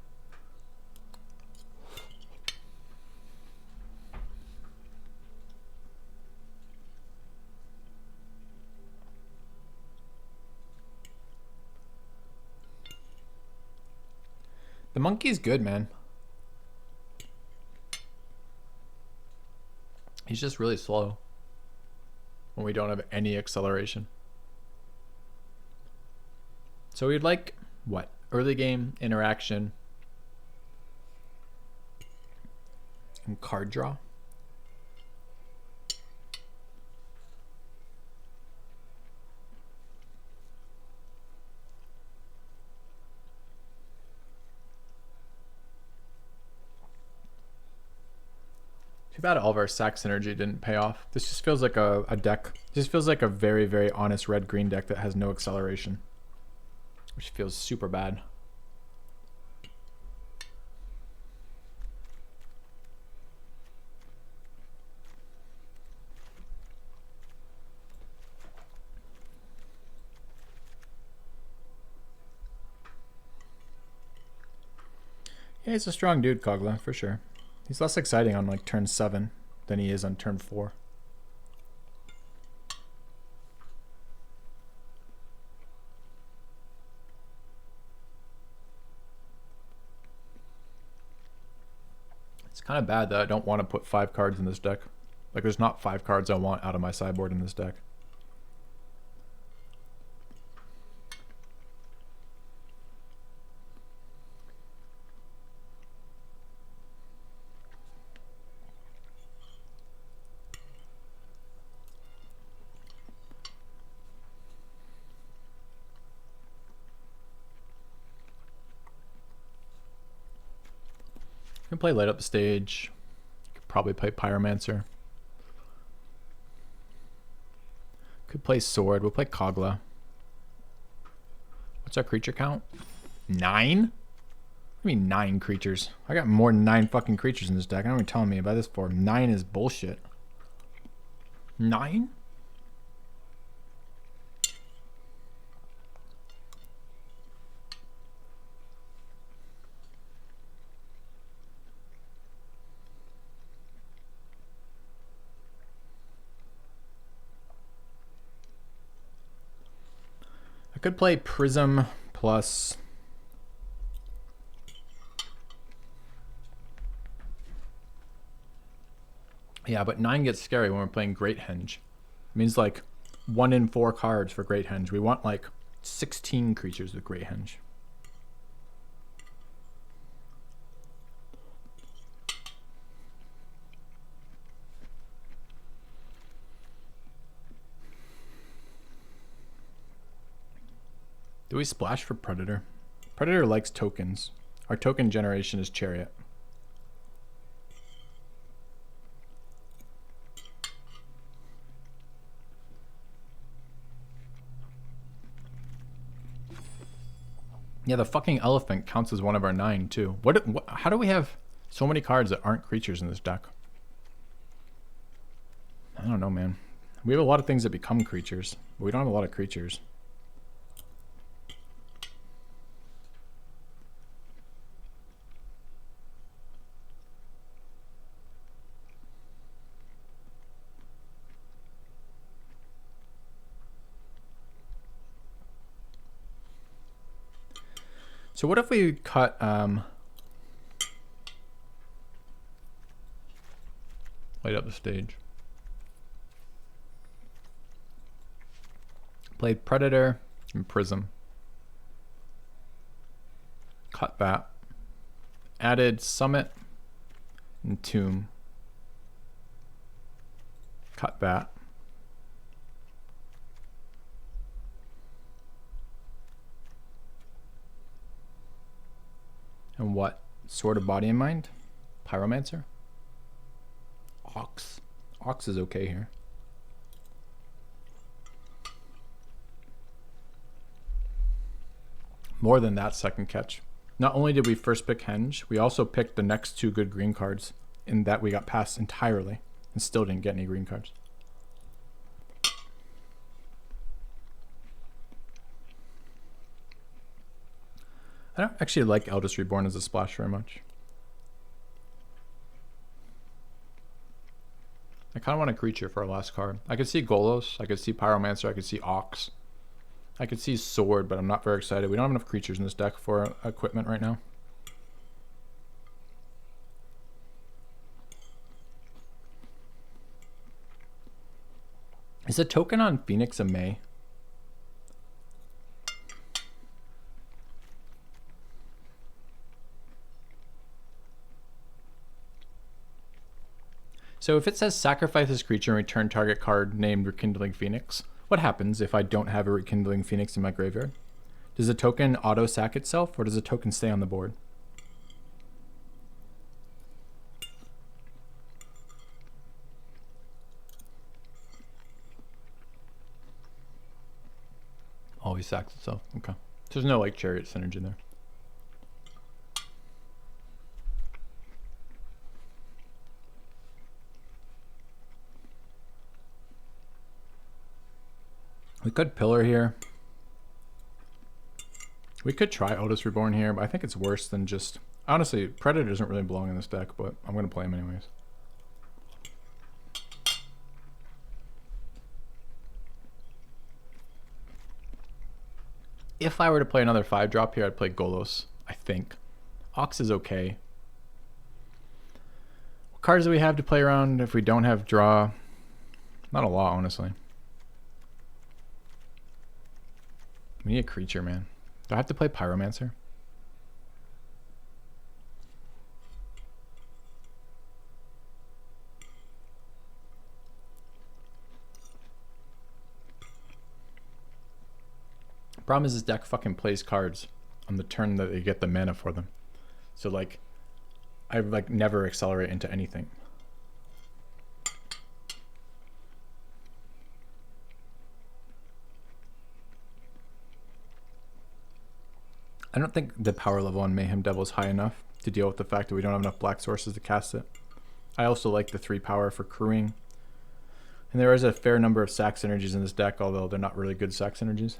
S1: The monkey's good, man. He's just really slow when we don't have any acceleration. So we'd like, what? Early game, interaction, and card draw. Too bad all of our sack synergy didn't pay off. This just feels like a deck. This feels like a very, very honest red-green deck that has no acceleration, which feels super bad. Yeah, he's a strong dude, Kogla, for sure. He's less exciting on like turn 7 than he is on turn 4. It's kind of bad that I don't want to put 5 cards in this deck. Like there's not 5 cards I want out of my sideboard in this deck. Can play Light Up the Stage. Could probably play Pyromancer. Could play Sword. We'll play Kogla. What's our creature count? 9? What do you mean 9 creatures? I got more than 9 fucking creatures in this deck. I don't even tell me about this for. 9 is bullshit. 9? Could play Prism plus yeah, but 9 gets scary when we're playing Great Henge. It means like 1 in 4 cards for Great Henge. We want like 16 creatures with Great Henge. Do we splash for Predator? Predator likes tokens. Our token generation is Chariot. Yeah, the fucking elephant counts as one of our 9 too. How do we have so many cards that aren't creatures in this deck? I don't know, man. We have a lot of things that become creatures, but we don't have a lot of creatures. So what if we cut Light Up the Stage? Played Predator and Prism. Cut that. Added Summit and Tomb. Cut that. And what? Sword of Body and Mind? Pyromancer? Ox. Ox is okay here. More than that second catch. Not only did we first pick Henge, we also picked the next 2 good green cards in that we got passed entirely and still didn't get any green cards. I don't actually like Eldest Reborn as a splash very much. I kind of want a creature for our last card. I could see Golos, I could see Pyromancer, I could see Ox. I could see Sword, but I'm not very excited. We don't have enough creatures in this deck for equipment right now. Is a token on Phoenix a May? So if it says sacrifice this creature and return target card named Rekindling Phoenix, what happens if I don't have a Rekindling Phoenix in my graveyard? Does the token auto sack itself, or does the token stay on the board? Always sacks itself. Okay. So there's no like Chariot synergy there. We could Pillar here. We could try Otis Reborn here, but I think it's worse than just... Honestly, Predator doesn't really belong in this deck, but I'm going to play him anyways. If I were to play another 5-drop here, I'd play Golos, I think. Ox is okay. What cards do we have to play around if we don't have draw? Not a lot, honestly. We need a creature, man. Do I have to play Pyromancer? Problem is this deck fucking plays cards on the turn that they get the mana for them. So like, I like never accelerate into anything. I don't think the power level on Mayhem Devil is high enough to deal with the fact that we don't have enough black sources to cast it. I also like the 3 power for crewing. And there is a fair number of sack synergies in this deck, although they're not really good sack synergies.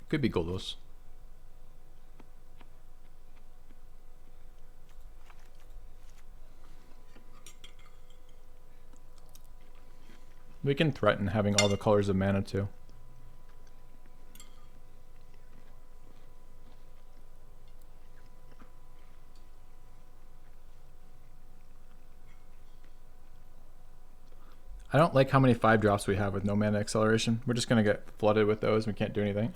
S1: Could be Golos. We can threaten having all the colors of mana too. I don't like how many 5-drops we have with no mana acceleration. We're just going to get flooded with those. We can't do anything.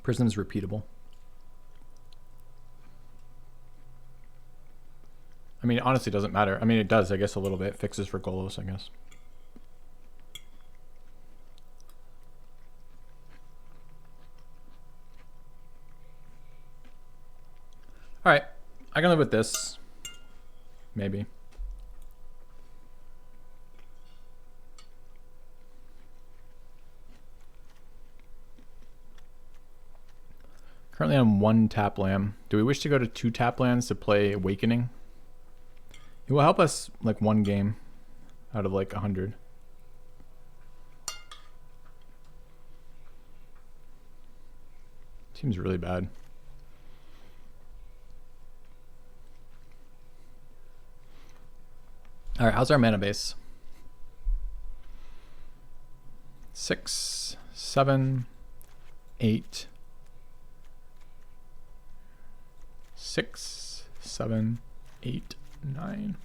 S1: Prism's repeatable. I mean, it honestly doesn't matter. I mean, it does, I guess, a little bit. Fixes for Golos, I guess. All right, I can live with this. Maybe. Currently on 1 tap land. Do we wish to go to 2 tap lands to play Awakening? It will help us like 1 game out of like 100. Seems really bad. All right, how's our mana base? 6, 7, 8, 6, 7, 8, 9.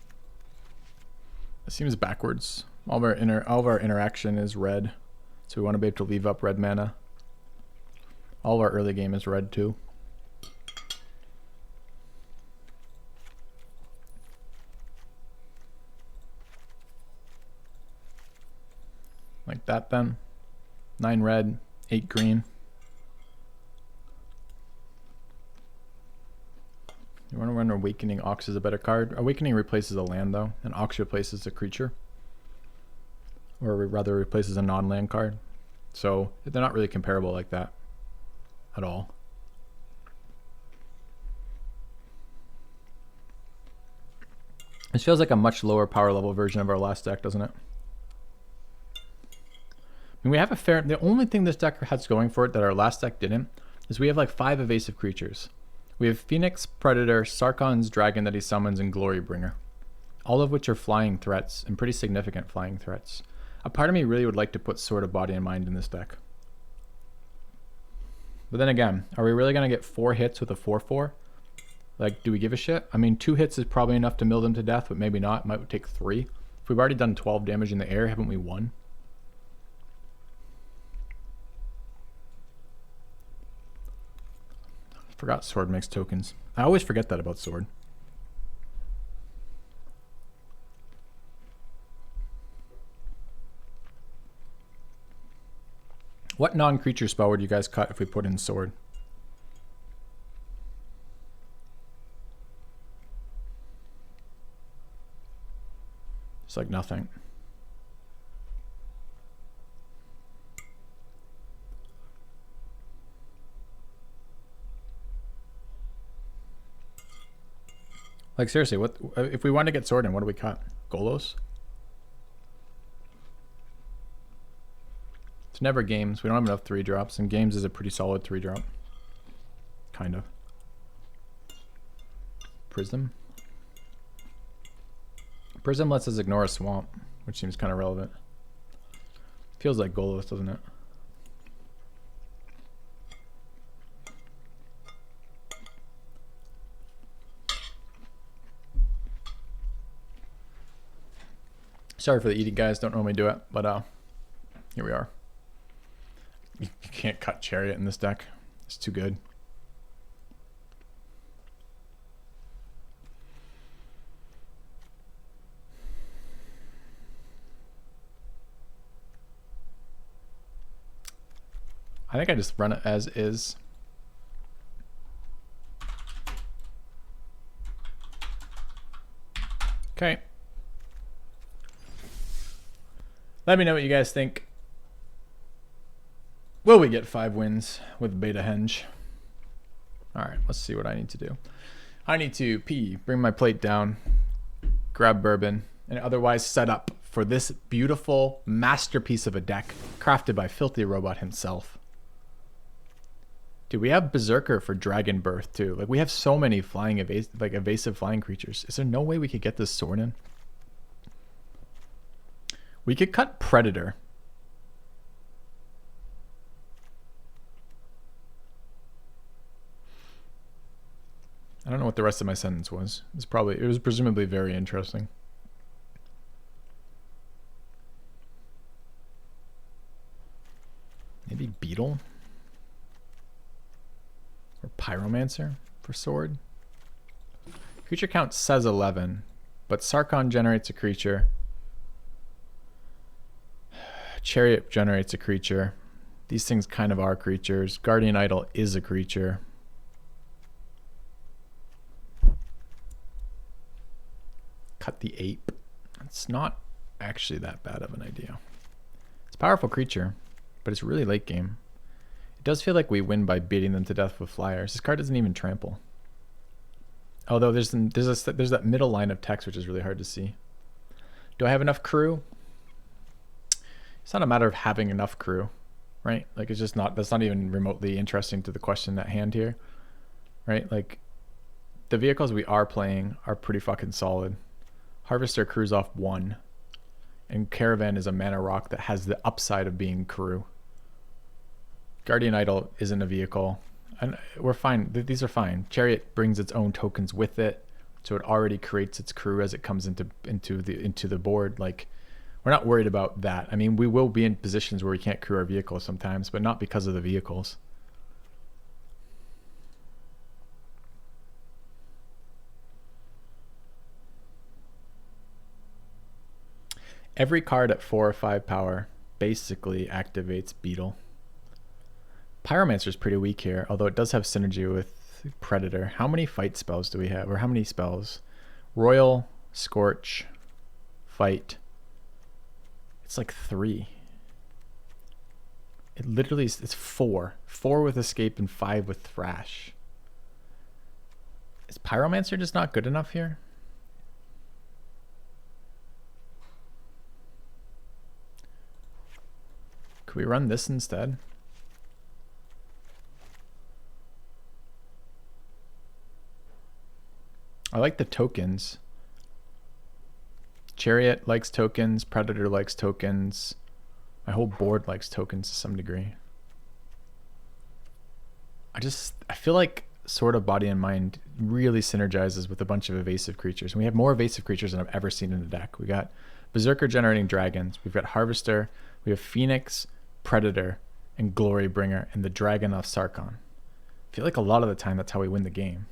S1: It seems backwards. All of our interaction is red, so we want to be able to leave up red mana. All of our early game is red too. Like that then. 9 red, 8 green. You wonder when Awakening Ox is a better card? Awakening replaces a land though, and Ox replaces a creature. Or rather replaces a non-land card. So they're not really comparable like that at all. This feels like a much lower power level version of our last deck, doesn't it? I mean, we have a fair... The only thing this deck has going for it that our last deck didn't is we have like 5 evasive creatures. We have Phoenix, Predator, Sarkon's Dragon that he summons, and Glorybringer. all of which are flying threats and pretty significant flying threats. A part of me really would like to put Sword of Body and Mind in this deck. But then again, are we really going to get 4 hits with a 4/4? Like, do we give a shit? I mean, 2 hits is probably enough to mill them to death, but maybe not. It might take 3. If we've already done 12 damage in the air, haven't we won? I forgot Sword makes tokens. I always forget that about Sword. What non-creature spell would you guys cut if we put in Sword? It's like nothing. Like seriously, what if we want to get Sword in? What do we cut? Golos? It's never games. We don't have enough 3-drops, and games is a pretty solid 3-drop. Kind of. Prism. Prism lets us ignore a swamp, which seems kind of relevant. Feels like Golos, doesn't it? Sorry for the eating, guys. Don't normally do it, but here we are. You can't cut Chariot in this deck. It's too good. I think I just run it as is. Okay. Let me know what you guys think. Will we get 5 wins with Beta Henge? Alright, let's see what I need to do. I need to pee, bring my plate down, grab bourbon, and otherwise set up for this beautiful masterpiece of a deck crafted by Filthy Robot himself. Dude, we have Berserker for Dragon Birth too. Like, we have so many flying evasive flying creatures. Is there no way we could get this sword in? We could cut Predator. I don't know what the rest of my sentence was. It was presumably very interesting. Maybe Beetle? Or Pyromancer for sword? Creature count says 11, but Sarkon generates a creature. Chariot generates a creature. These things kind of are creatures. Guardian Idol is a creature. Cut the Ape. It's not actually that bad of an idea. It's a powerful creature, but it's really late game. It does feel like we win by beating them to death with flyers. This card doesn't even trample. Although there's that middle line of text which is really hard to see. Do I have enough crew? It's not a matter of having enough crew, right? Like, it's just not, that's not even remotely interesting to the question at hand here, right? Like, the vehicles we are playing are pretty fucking solid. Harvester crews off 1, and Caravan is a mana rock that has the upside of being crew. Guardian Idol isn't a vehicle, and we're fine. These are fine. Chariot brings its own tokens with it, so it already creates its crew as it comes into the board. Like, we're not worried about that. I mean, we will be in positions where we can't crew our vehicles sometimes, but not because of the vehicles. Every card at 4 or 5 power basically activates Beetle. Pyromancer is pretty weak here, although it does have synergy with Predator. How many fight spells do we have? Or how many spells? Royal, Scorch, Fight. It's like 3. It literally is, it's 4. 4 with Escape and 5 with Thrash. Is Pyromancer just not good enough here? Could we run this instead? I like the tokens. Chariot likes tokens. Predator likes tokens. My whole board likes tokens to some degree. I feel like Sword of Body and Mind really synergizes with a bunch of evasive creatures. And we have more evasive creatures than I've ever seen in the deck. We got Berserker generating dragons. We've got Harvester. We have Phoenix, Predator, and Glorybringer, and the Dragon of Sarkhan. I feel like a lot of the time that's how we win the game.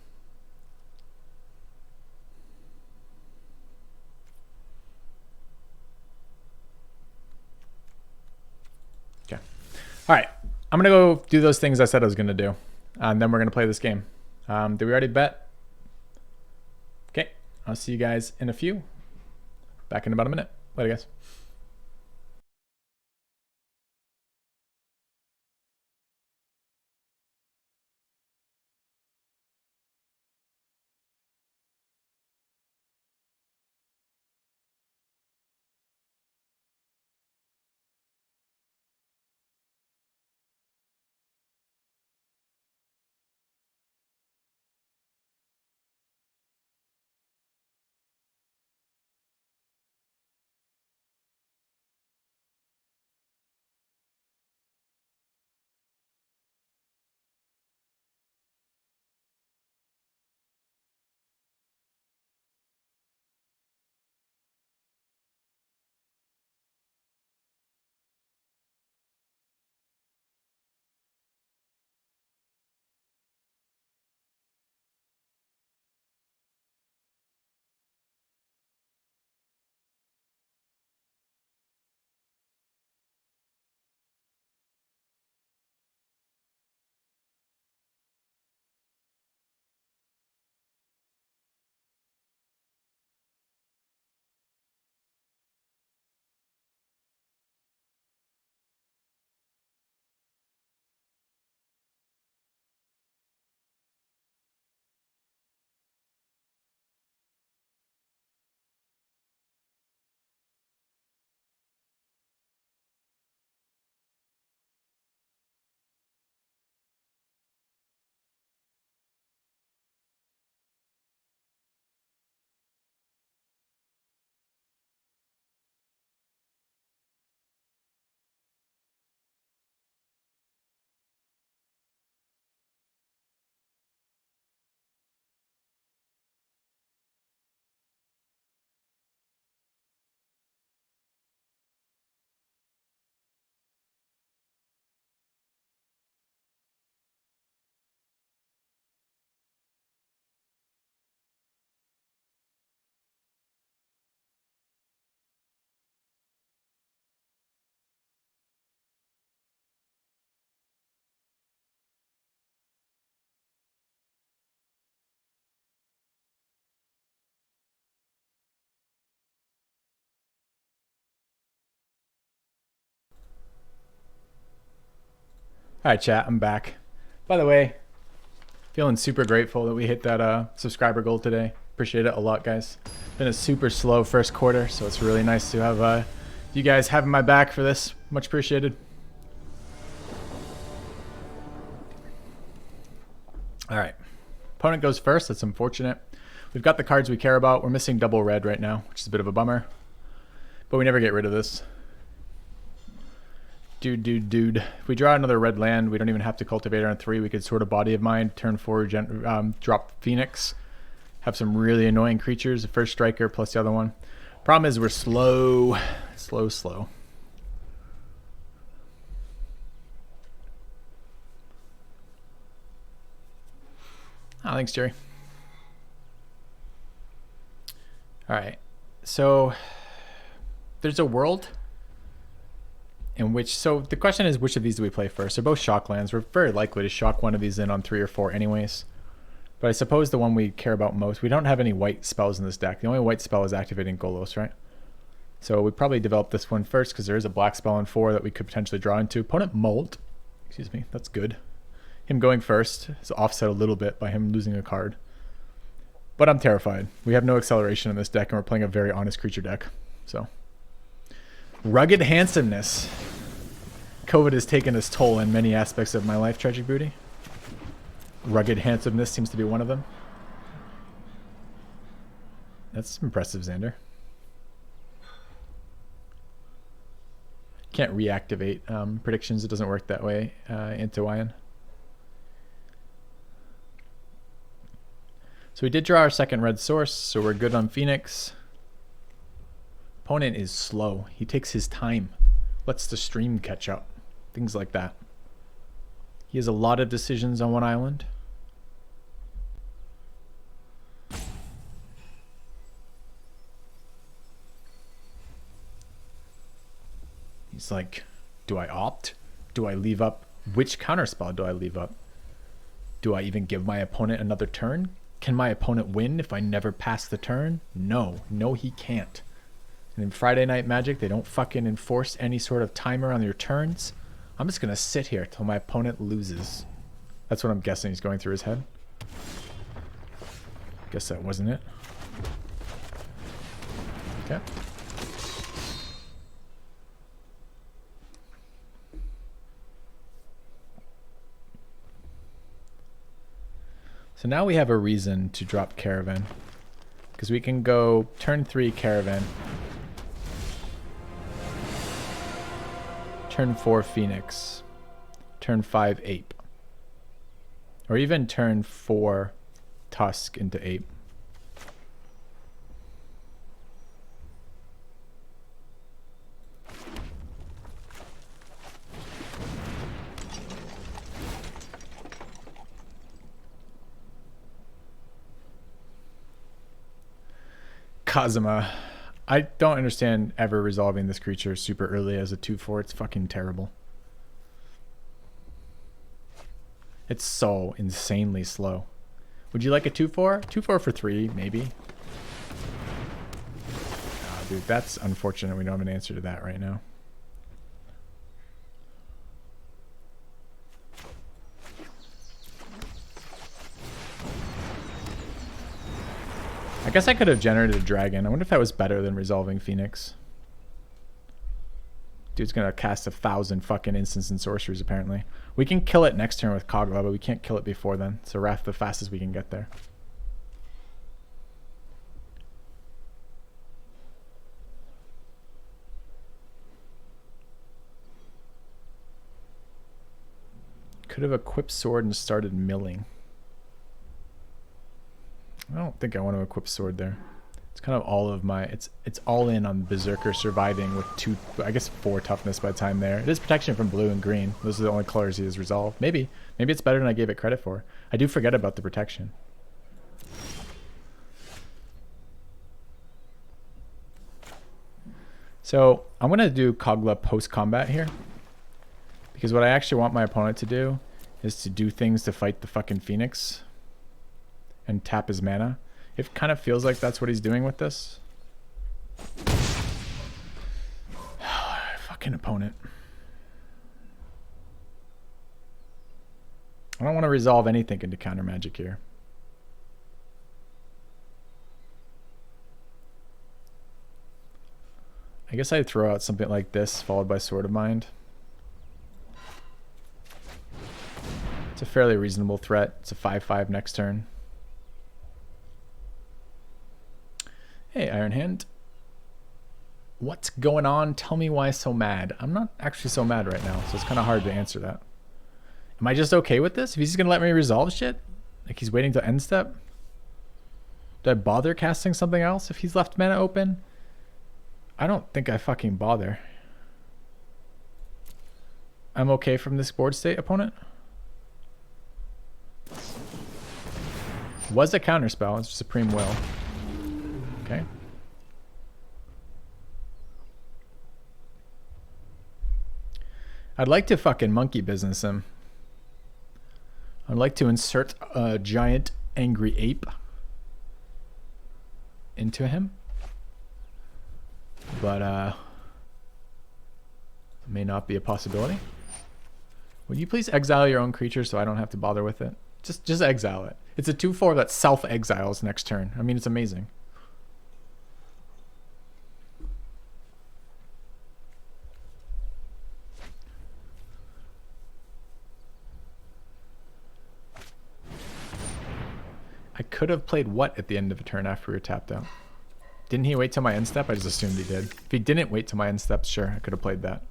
S1: Okay. All right. I'm going to go do those things I said I was going to do. And then we're going to play this game. Did we already bet? Okay. I'll see you guys in a few. Back in about a minute. Later, guys. All right, chat. I'm back. By the way, feeling super grateful that we hit that subscriber goal today. Appreciate it a lot, guys. Been a super slow first quarter, so it's really nice to have you guys having my back for this. Much appreciated. All right. Opponent goes first. That's unfortunate. We've got the cards we care about. We're missing double red right now, which is a bit of a bummer. But we never get rid of this. Dude. If we draw another red land, we don't even have to cultivate on 3. We could Sword of Body of Mind, turn 4, drop Phoenix. Have some really annoying creatures. The first striker plus the other one. Problem is we're slow. Slow. Oh, thanks, Jerry. All right. So there's a world in which, so the question is, which of these do we play first? They're both shock lands. We're very likely to shock one of these in on 3 or 4 anyways. But I suppose the one we care about most, we don't have any white spells in this deck. The only white spell is activating Golos, right? So we probably develop this one first because there is a black spell on 4 that we could potentially draw into. Opponent Molt. Excuse me. That's good. Him going first is offset a little bit by him losing a card. But I'm terrified. We have no acceleration in this deck, and we're playing a very honest creature deck. So, rugged handsomeness. COVID has taken its toll in many aspects of my life, Tragic Booty. Rugged handsomeness seems to be one of them. That's impressive, Xander. can't reactivate predictions. It doesn't work that way into Wyan. So we did draw our second red source, so we're good on Phoenix. Opponent is slow. He takes his time. Lets the stream catch up. Things like that. He has a lot of decisions on one island. He's like, do I opt? Do I leave up? Which counterspell do I leave up? Do I even give my opponent another turn? Can my opponent win if I never pass the turn? No. No, he can't. And in Friday Night Magic, they don't fucking enforce any sort of timer on your turns. I'm just going to sit here till my opponent loses. That's what I'm guessing he's going through his head. Guess that wasn't it. Okay. So now we have a reason to drop Caravan. Because we can go turn 3 Caravan. Turn 4 Phoenix. Turn 5 Ape. Or even turn 4 Tusk into Ape. Kazuma. I don't understand ever resolving this creature super early as a 2/4. It's fucking terrible. It's so insanely slow. Would you like a 2/4? 2/4 for 3, maybe. Oh, dude, that's unfortunate. We don't have an answer to that right now. I guess I could have generated a dragon. I wonder if that was better than resolving Phoenix. Dude's gonna cast 1,000 fucking instants and sorceries apparently. We can kill it next turn with Kogla, but we can't kill it before then. So Wrath the fastest we can get there. Could have equipped sword and started milling. I don't think I want to equip sword there. It's kind of all of my... It's all in on Berserker surviving with 2... I guess 4 toughness by the time there. It is protection from blue and green. Those are the only colors he has resolved. Maybe. Maybe it's better than I gave it credit for. I do forget about the protection. So I'm going to do Kogla post-combat here. Because what I actually want my opponent to do is to do things to fight the fucking Phoenix. And tap his mana. It kind of feels like that's what he's doing with this. Fucking opponent. I don't want to resolve anything into counter magic here. I guess I'd throw out something like this, followed by Sword of Mind. It's a fairly reasonable threat. It's a 5/5 next turn. Hey, Iron Hand. What's going on? Tell me why so mad. I'm not actually so mad right now, so it's kind of hard to answer that. Am I just okay with this? If he's just going to let me resolve shit? Like he's waiting till end step? Do I bother casting something else if he's left mana open? I don't think I fucking bother. I'm okay from this board state, opponent? Was a counterspell. It's Supreme Will. Okay. I'd like to fucking monkey business him. I'd like to insert a giant angry ape into him. But it may not be a possibility. Would you please exile your own creature so I don't have to bother with it? Just exile it. It's a 2/4 that self-exiles next turn. I mean, it's amazing. I could have played what at the end of a turn after we were tapped out? Didn't he wait till my end step? I just assumed he did. If he didn't wait till my end step, sure, I could have played that.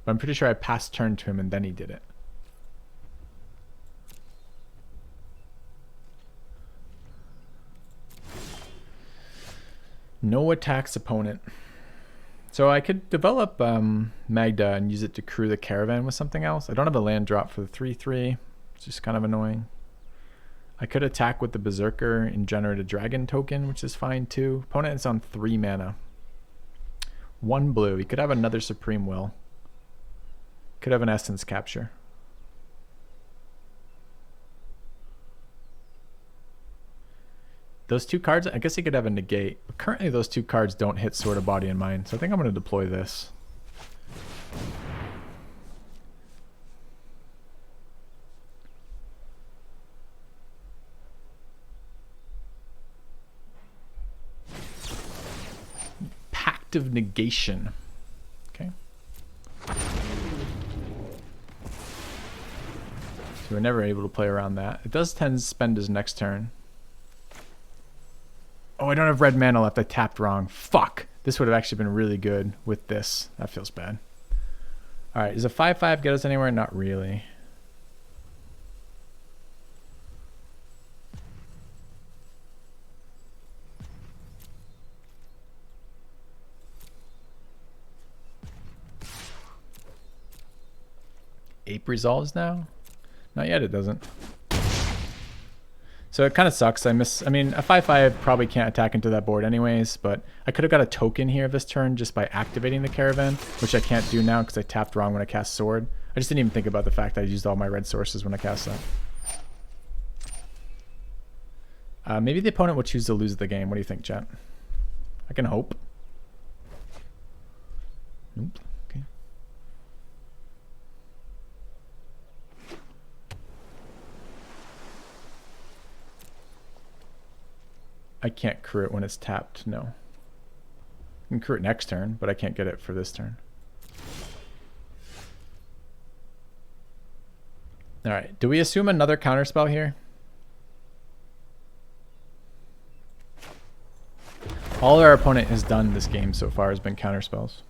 S1: But I'm pretty sure I passed turn to him and then he did it. No attacks opponent. So I could develop Magda and use it to crew the caravan with something else. I don't have a land drop for the 3/3. It's just kind of annoying. I could attack with the Berserker and generate a dragon token, which is fine too. Opponent is on 3 mana. 1 blue. He could have another Supreme Will. Could have an Essence Capture. Those 2 cards, I guess he could have a negate. But currently those 2 cards don't hit Sword of Body and Mind. So I think I'm going to deploy this. Pact of Negation. Okay. So we're never able to play around that. It does tend to spend his next turn. Oh, I don't have red mana left. I tapped wrong. Fuck. This would have actually been really good with this. That feels bad. All right. Does a 5/5 get us anywhere? Not really. Ape resolves now? Not yet, it doesn't. So it kind of sucks. I mean, a 5/5 probably can't attack into that board anyways, but I could have got a token here this turn just by activating the caravan, which I can't do now because I tapped wrong when I cast sword. I just didn't even think about the fact that I used all my red sources when I cast that. Maybe the opponent will choose to lose the game. What do you think, chat? I can hope. Nope. Okay. I can't crew it when it's tapped, no. I can crew it next turn, but I can't get it for this turn. Alright, do we assume another counterspell here? All our opponent has done this game so far has been counterspells.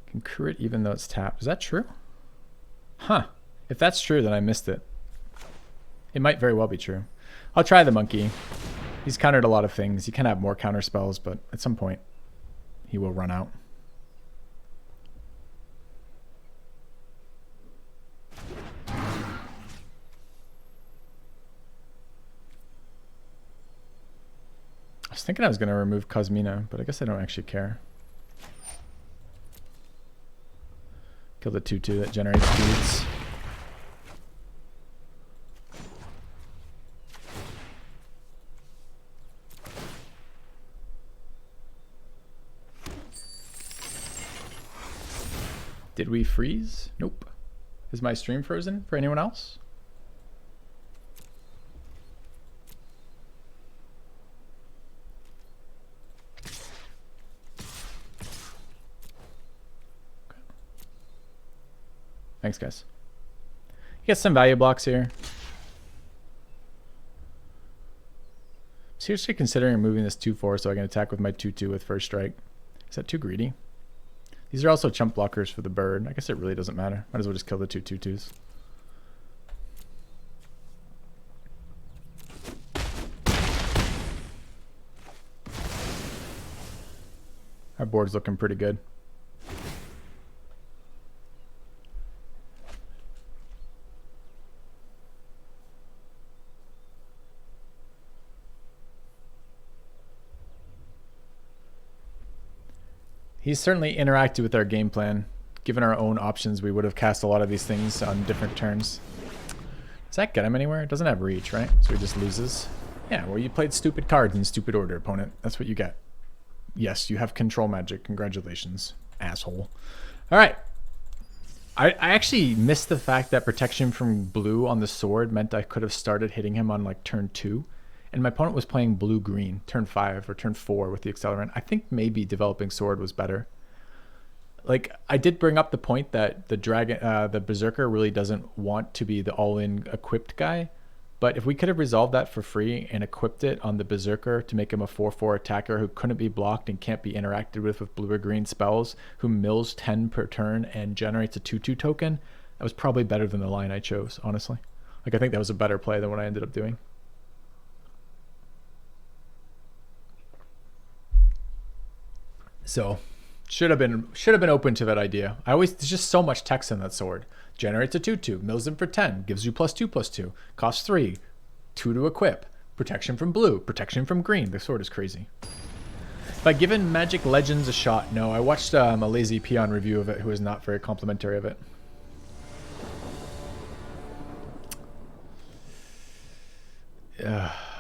S1: Can crew it even though it's tapped. Is that true? Huh. If that's true, then I missed it. It might very well be true. I'll try the monkey. He's countered a lot of things. He can have more counter spells, but at some point he will run out. I was thinking I was going to remove Cosmina, but I guess I don't actually care. Kill the 2/2 that generates speeds. Did we freeze? Nope. Is my stream frozen for anyone else? Thanks, guys. You get some value blocks here. Seriously considering moving this 2/4 so I can attack with my 2/2 with first strike. Is that too greedy? These are also chump blockers for the bird. I guess it really doesn't matter. Might as well just kill the 2/2/2s. Our board's looking pretty good. He's certainly interacted with our game plan. Given our own options, we would have cast a lot of these things on different turns. Does that get him anywhere? It doesn't have reach, right? So he just loses. Yeah, well, you played stupid cards in stupid order, opponent. That's what you get. Yes, you have control magic. Congratulations, asshole. All right. I actually missed the fact that protection from blue on the sword meant I could have started hitting him on like turn 2. And my opponent was playing blue-green, turn 5 or turn 4 with the accelerant. I think maybe developing sword was better. Like, I did bring up the point that the Berserker really doesn't want to be the all-in equipped guy. But if we could have resolved that for free and equipped it on the Berserker to make him a 4/4 attacker who couldn't be blocked and can't be interacted with blue or green spells, who mills 10 per turn and generates a 2/2 token, that was probably better than the line I chose, honestly. Like, I think that was a better play than what I ended up doing. So, should have been open to that idea. There's just so much text in that sword. Generates a 2/2, mills him for 10, gives you +2/+2, costs 3, 2 to equip, protection from blue, protection from green. The sword is crazy. Have I given Magic Legends a shot? No, I watched a Lazy Peon review of it who was not very complimentary of it.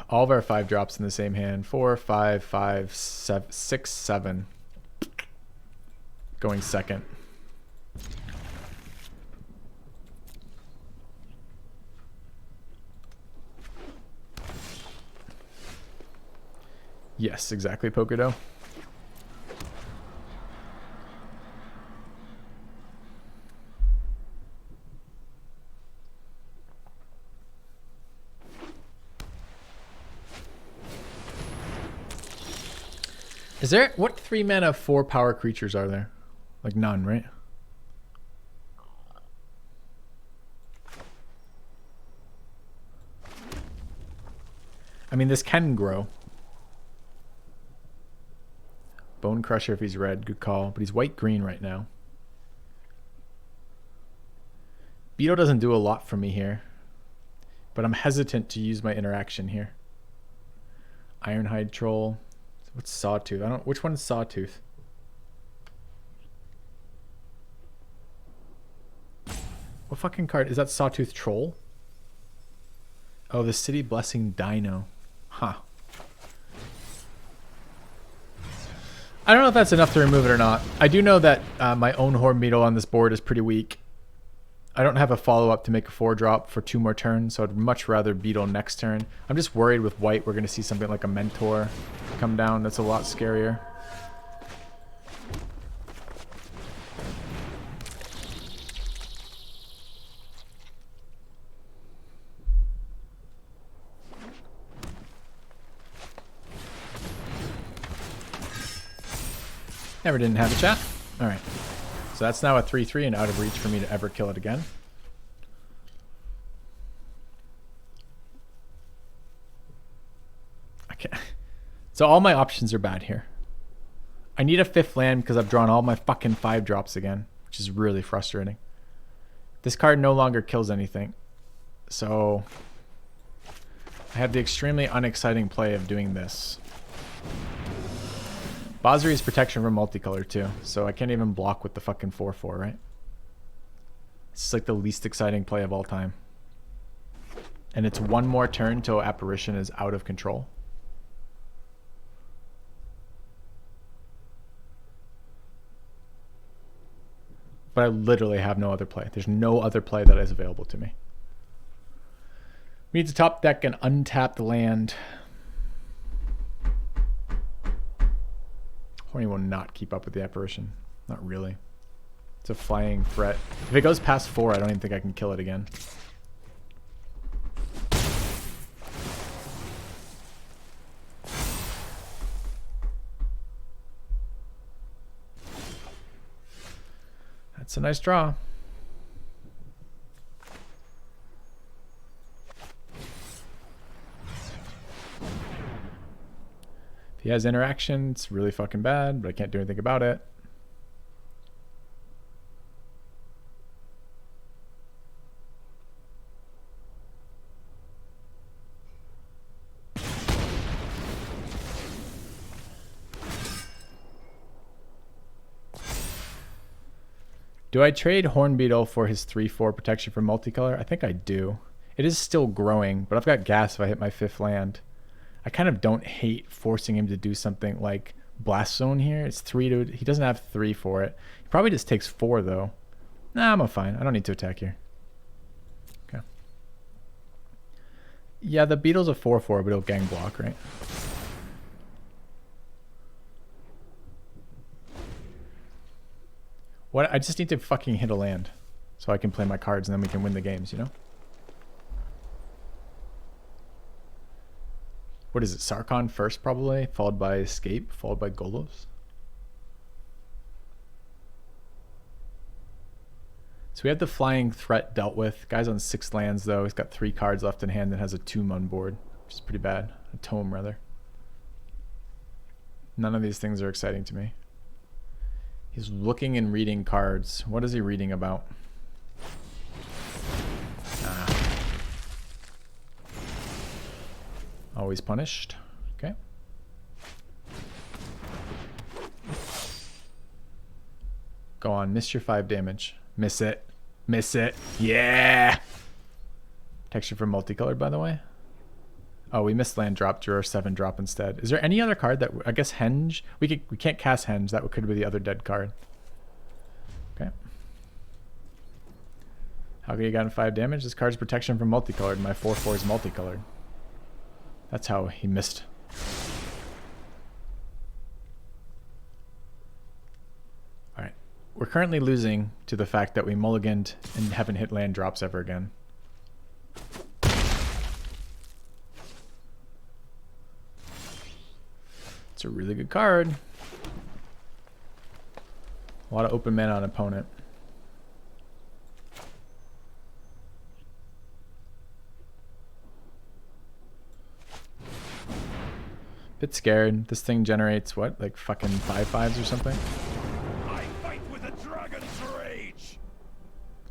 S1: All of our 5 drops in the same hand. 4, 5, 5, 7, 6, 7. Going second. Yes, exactly, Pokedo. Is there, what 3 mana 4 power creatures are there? Like none, right? I mean, this can grow. Bone Crusher if he's red, good call. But he's white-green right now. Beetle doesn't do a lot for me here. But I'm hesitant to use my interaction here. Ironhide Troll. What's Sawtooth? I don't. Which one is Sawtooth? What fucking card? Is that Sawtooth Troll? Oh, the City Blessing Dino. Huh. I don't know if that's enough to remove it or not. I do know that my own Horn Beetle on this board is pretty weak. I don't have a follow-up to make a 4-drop for 2 more turns, so I'd much rather Beetle next turn. I'm just worried with white we're going to see something like a Mentor come down. That's a lot scarier. Never didn't have a chat. All right. So that's now a 3/3 and out of reach for me to ever kill it again. Okay. So all my options are bad here. I need a 5th land because I've drawn all my fucking 5 drops again, which is really frustrating. This card no longer kills anything. So I have the extremely unexciting play of doing this. Basri is protection from multicolor too, so I can't even block with the fucking 4/4, right? It's like the least exciting play of all time. And it's 1 more turn till Apparition is out of control. But I literally have no other play. There's no other play that is available to me. We need to top deck an untapped land. Horny will not keep up with the Apparition. Not really. It's a flying threat. If it goes past 4, I don't even think I can kill it again. That's a nice draw. He has interaction, it's really fucking bad, but I can't do anything about it. Do I trade Horn Beetle for his 3/4 protection from multicolor? I think I do. It is still growing, but I've got gas if I hit my 5th land. I kind of don't hate forcing him to do something like Blast Zone here. It's 3 to... He doesn't have 3 for it. He probably just takes 4, though. Nah, I'm fine. I don't need to attack here. Okay. Yeah, the Beetle's a 4/4, but it'll gang block, right? What? I just need to fucking hit a land so I can play my cards and then we can win the games, you know? What is it? Sarkhan first probably, followed by Escape, followed by Golos. So we have the flying threat dealt with. Guy's on 6 lands though. He's got 3 cards left in hand and has a tomb on board, which is pretty bad. A tome rather. None of these things are exciting to me. He's looking and reading cards. What is he reading about? Always punished. Okay. Go on, miss your 5 damage. Miss it. Miss it. Yeah! Texture for multicolored, by the way. Oh, we missed land drop, drew our 7 drop instead. Is there any other card that... I guess Henge? We can't cast Henge. That could be the other dead card. Okay. How can you gotten 5 damage? This card's protection from multicolored. My 4/4 is multicolored. That's how he missed. Alright. We're currently losing to the fact that we mulliganed and haven't hit land drops ever again. It's a really good card. A lot of open mana on opponent. Bit scared. This thing generates what? Like fucking 5/5s or something?
S2: I fight with a dragon's rage.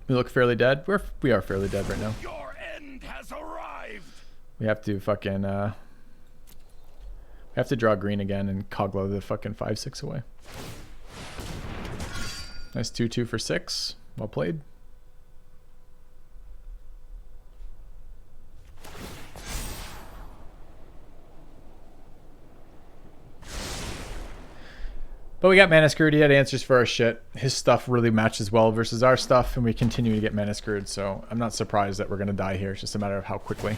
S1: We look fairly dead. We are fairly dead right now.
S2: Your end has arrived.
S1: We have to fucking we have to draw green again and Koglo the fucking 5/6 away. Nice 2/2 for 6. Well played. But we got mana screwed. He had answers for our shit. His stuff really matches well versus our stuff, and we continue to get mana screwed. So I'm not surprised that we're gonna die here. It's just a matter of how quickly.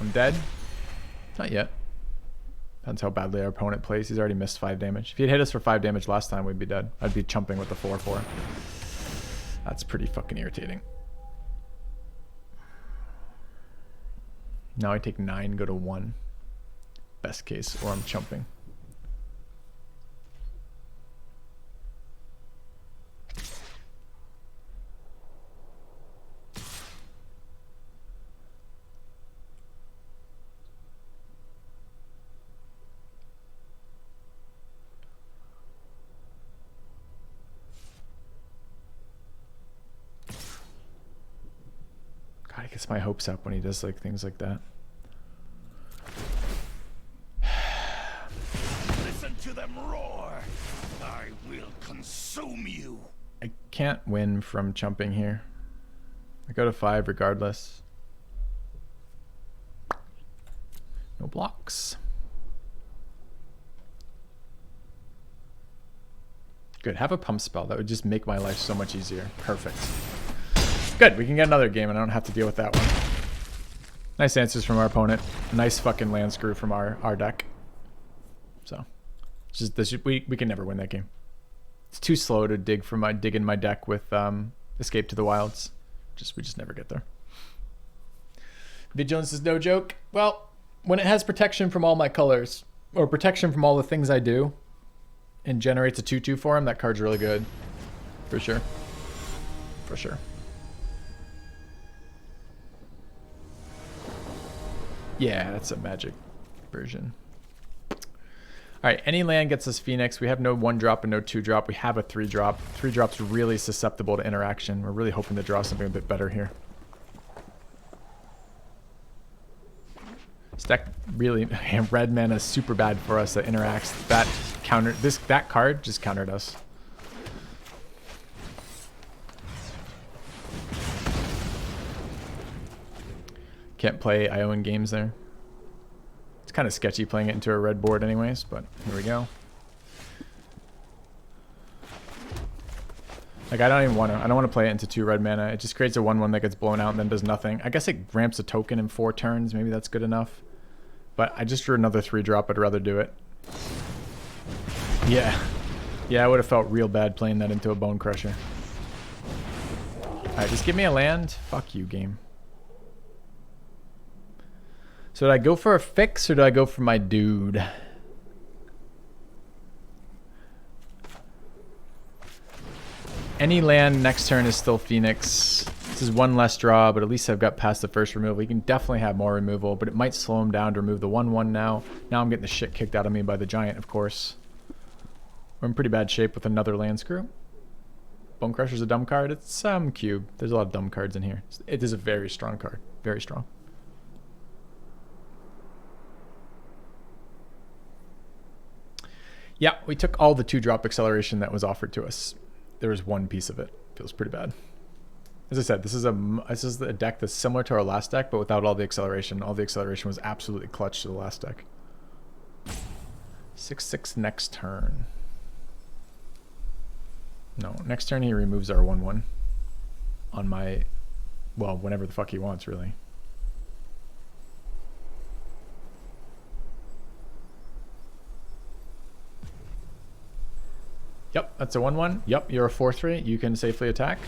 S1: I'm dead. Not yet. Depends how badly our opponent plays. He's already missed 5 damage. If he'd hit us for 5 damage last time, we'd be dead. I'd be chumping with the 4/4. That's pretty fucking irritating. Now I take 9, go to 1. Best case, or I'm chumping. God, he gets my hopes up when he does like things like that.
S2: Listen to them roar. I will consume you.
S1: I can't win from chumping here. I go to 5 regardless. No blocks. Good. Have a pump spell. That would just make my life so much easier. Perfect. Good. We can get another game and I don't have to deal with that one. Nice answers from our opponent. Nice fucking land screw from our deck. So, we can never win that game. It's too slow to dig in my deck with Escape to the Wilds. We just never get there. Vigilance is no joke. Well, when it has protection from all my colors, or protection from all the things I do, and generates a 2/2 for him, that card's really good. For sure. For sure. Yeah, that's a magic version. Alright, any land gets us Phoenix. We have no 1-drop and no 2-drop. We have a 3-drop. 3-drop's really susceptible to interaction. We're really hoping to draw something a bit better here. This deck really, red mana is super bad for us that interacts. That card just countered us. Can't play Iowan games there. It's kind of sketchy playing it into a red board anyways, but here we go. Like I don't want to play it into 2 red mana. It just creates a 1/1 that gets blown out and then does nothing. I guess it ramps a token in 4 turns. Maybe that's good enough. But I just drew another 3-drop. I'd rather do it. Yeah. Yeah, I would have felt real bad playing that into a Bone Crusher. Alright, just give me a land. Fuck you, game. So did I go for a fix or did I go for my dude? Any land next turn is still Phoenix. This is one less draw, but at least I've got past the first removal. You can definitely have more removal, but it might slow him down to remove the 1/1 now. Now I'm getting the shit kicked out of me by the giant, of course. We're in pretty bad shape with another land screw. Bone Crusher's a dumb card. It's some cube. There's a lot of dumb cards in here. It is a very strong card. Very strong. Yeah, we took all the 2-drop acceleration that was offered to us. There was one piece of it. Feels pretty bad. As I said, this is a deck that's similar to our last deck, but without all the acceleration. All the acceleration was absolutely clutch to the last deck. 6/6 next turn. No, next turn he removes our 1/1 on my, well, whenever the fuck he wants, really. Yep, that's a 1/1. Yep, you're a 4/3. You can safely attack.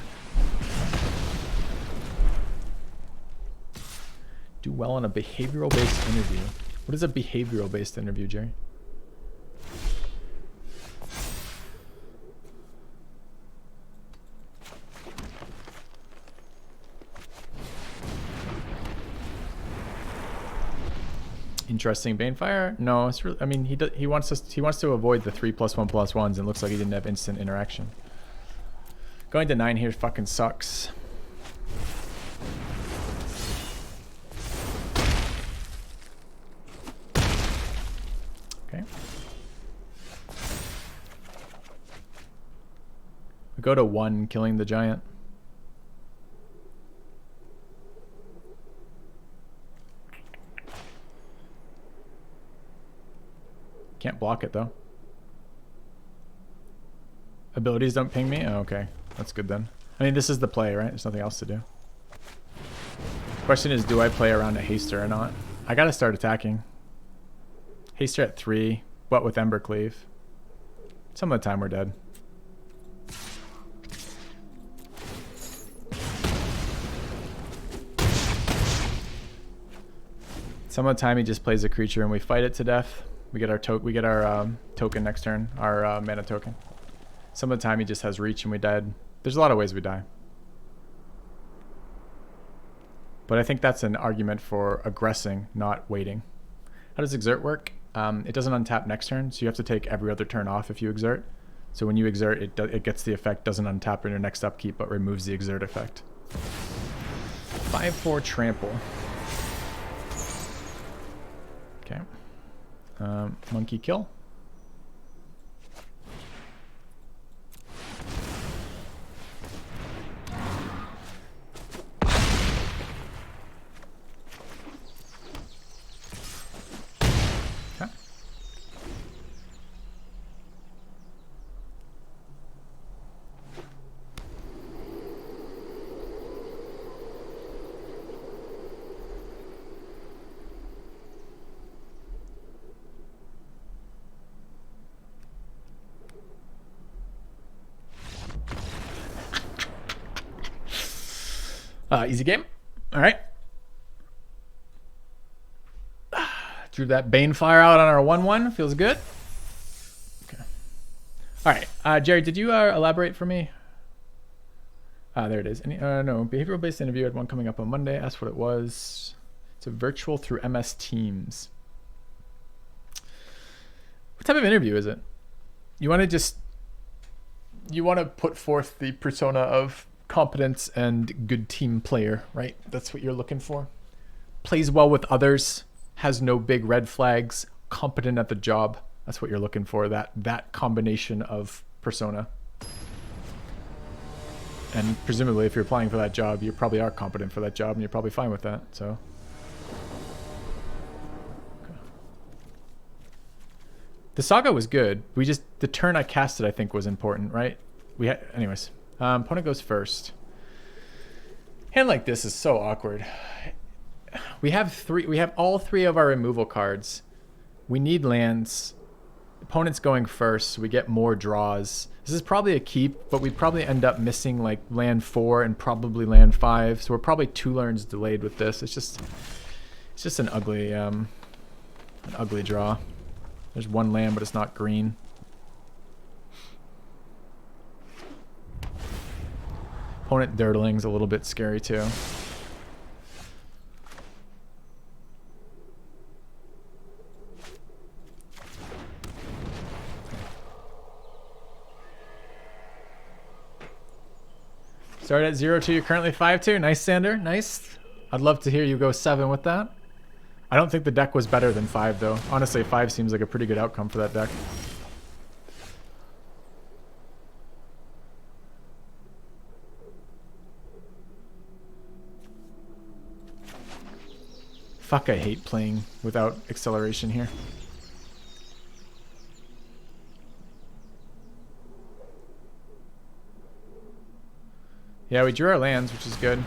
S1: Do well on a behavioral-based interview. What is a behavioral-based interview, Jerry? Interesting Banefire? No, it's really, I mean, he wants to avoid the 3+1/+1s, and it looks like he didn't have instant interaction. Going to 9 here fucking sucks. Okay. We go to 1, killing the giant. Can't block it though. Abilities don't ping me? Oh, okay. That's good then. I mean, this is the play, right? There's nothing else to do. Question is, do I play around a Haster or not? I gotta start attacking. Haster at 3, what with Embercleave? Some of the time we're dead. Some of the time he just plays a creature and we fight it to death. We get our token next turn, our mana token. Some of the time he just has reach and we died. There's a lot of ways we die. But I think that's an argument for aggressing, not waiting. How does exert work? It doesn't untap next turn, so you have to take every other turn off if you exert. So when you exert, it gets the effect, doesn't untap in your next upkeep, but removes the exert effect. 5/4 trample. Okay. Monkey kill. Okay. Easy game. All right. Drew that Banefire out on our 1/1. Feels good. Okay. All right. Jerry, did you elaborate for me? There it is. No, behavioral-based interview. I had one coming up on Monday. Asked what it was. It's a virtual through MS Teams. What type of interview is it? You want to put forth the persona of competence and good team player, right? That's what you're looking for. Plays well with others, has no big red flags, competent at the job. That's what you're looking for, that combination of persona. And presumably if you're applying for that job, you probably are competent for that job and you're probably fine with that, so. Okay. The Saga was good. The turn I casted I think was important, right? Anyways. Opponent goes first. Hand like this is so awkward. We have all three of our removal cards. We need lands. Opponent's going first, so we get more draws. This is probably a keep, but we probably end up missing like land 4 and probably land 5. So we're probably 2 turns delayed with this. It's just an ugly draw. There's 1 land, but it's not green. Opponent dirtling's a little bit scary too. Started at 0-2, you're currently 5-2. Nice, Sander. Nice. I'd love to hear you go 7 with that. I don't think the deck was better than 5, though. Honestly, 5 seems like a pretty good outcome for that deck. Fuck, I hate playing without acceleration here. Yeah, we drew our lands, which is good.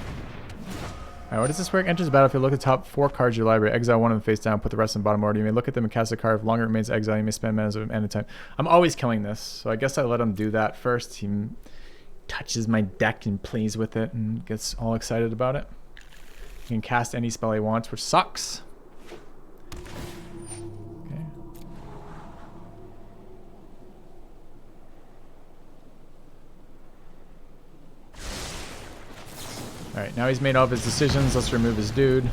S1: Alright, what does this work? Enters the battlefield, look at the top 4 cards of your library, exile 1 of them face down, put the rest in the bottom order. You may look at them and cast a card. If longer it remains exile, you may spend mana of mana time. I'm always killing this, so I guess I let him do that first. He touches my deck and plays with it and gets all excited about it. He can cast any spell he wants, which sucks. Okay. Alright, now he's made all of his decisions. Let's remove his dude.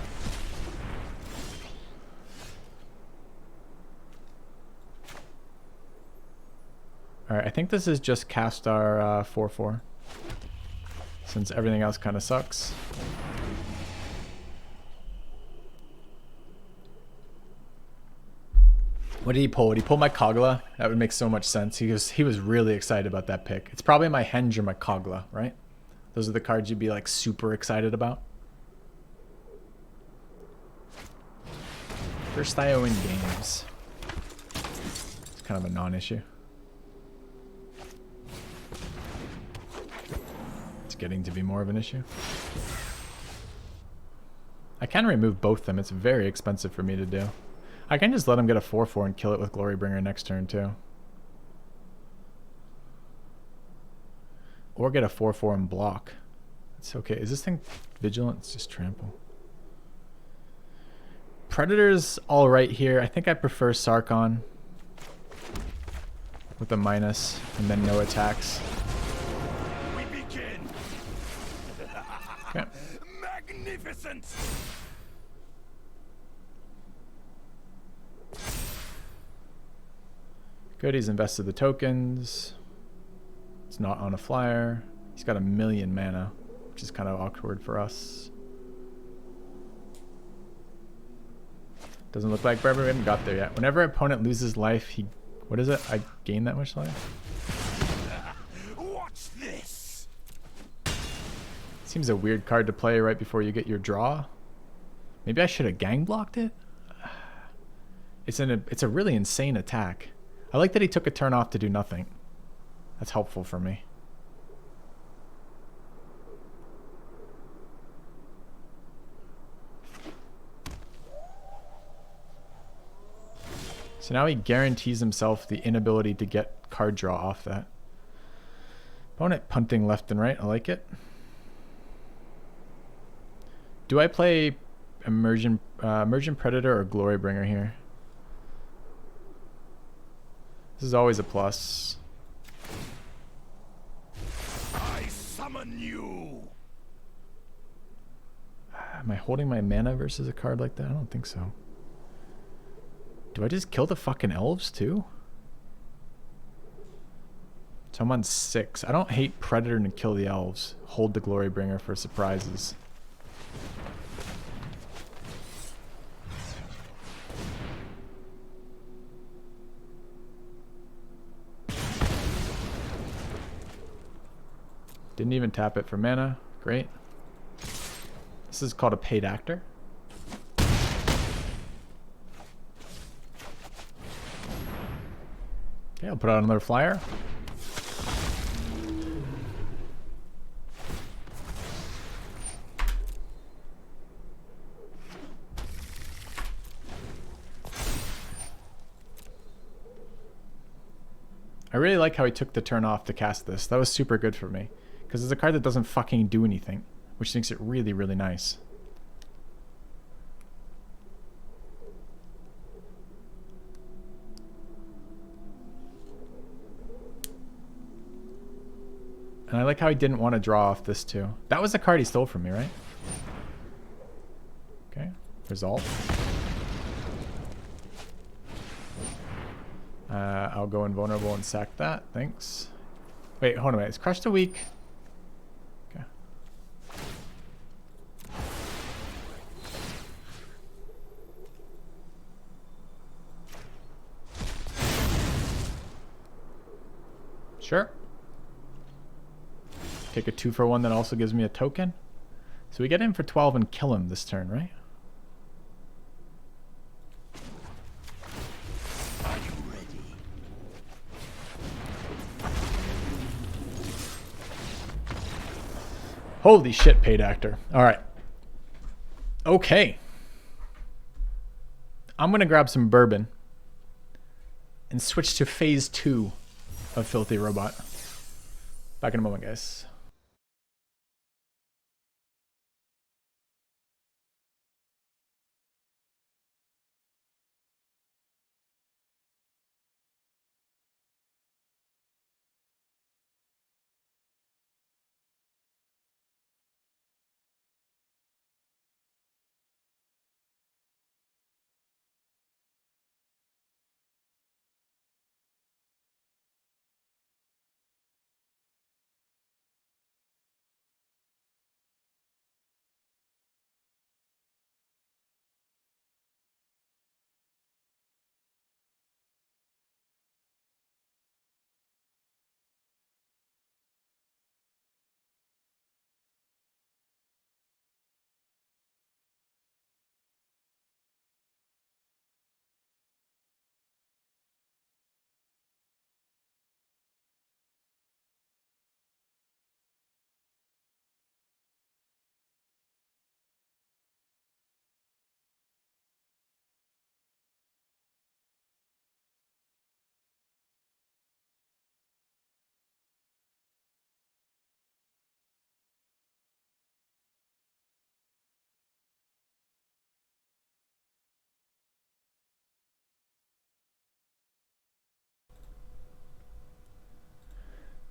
S1: Alright, I think this is just cast our 4/4. Since everything else kind of sucks. What did he pull? Did he pull my Kogla? That would make so much sense. He was really excited about that pick. It's probably my Henge or my Kogla, right? Those are the cards you'd be like super excited about. First IO in games. It's kind of a non-issue. It's getting to be more of an issue. I can remove both them. It's very expensive for me to do. I can just let him get a 4/4 and kill it with Glorybringer next turn too. Or get a 4/4 and block. It's okay. Is this thing vigilant? It's just trample. Predator's all right here. I think I prefer Sarkon with a minus and then no attacks.
S2: We begin.
S1: Okay.
S2: Magnificent.
S1: Good. He's invested the tokens. It's not on a flyer. He's got 1,000,000 mana, which is kind of awkward for us. Doesn't look like Barber. We haven't got there yet. Whenever an opponent loses life, he... What is it? I gain that much life?
S2: Watch this.
S1: Seems a weird card to play right before you get your draw. Maybe I should have gang blocked it? It's a really insane attack. I like that he took a turn off to do nothing. That's helpful for me. So now he guarantees himself the inability to get card draw off that. Opponent punting left and right. I like it. Do I play Emergent Predator or Glorybringer here? This is always a plus.
S2: I summon you.
S1: Am I holding my mana versus a card like that? I don't think so. Do I just kill the fucking elves too? So I'm on 6. I don't hate Predator to kill the elves. Hold the Glorybringer for surprises. Didn't even tap it for mana. Great. This is called a paid actor. Okay, I'll put out another flyer. I really like how he took the turn off to cast this. That was super good for me. Because it's a card that doesn't fucking do anything. Which makes it really, really nice. And I like how he didn't want to draw off this too. That was the card he stole from me, right? Okay. Result. I'll go invulnerable and sack that. Thanks. Wait, hold on a minute. Is Crushed a weak? Okay. Sure. Take a 2-for-1 that also gives me a token. So we get in for 12 and kill him this turn, right?
S2: Are you ready?
S1: Holy shit, paid actor. All right. Okay. I'm going to grab some bourbon and switch to phase 2 of Filthy Robot. Back in a moment, guys.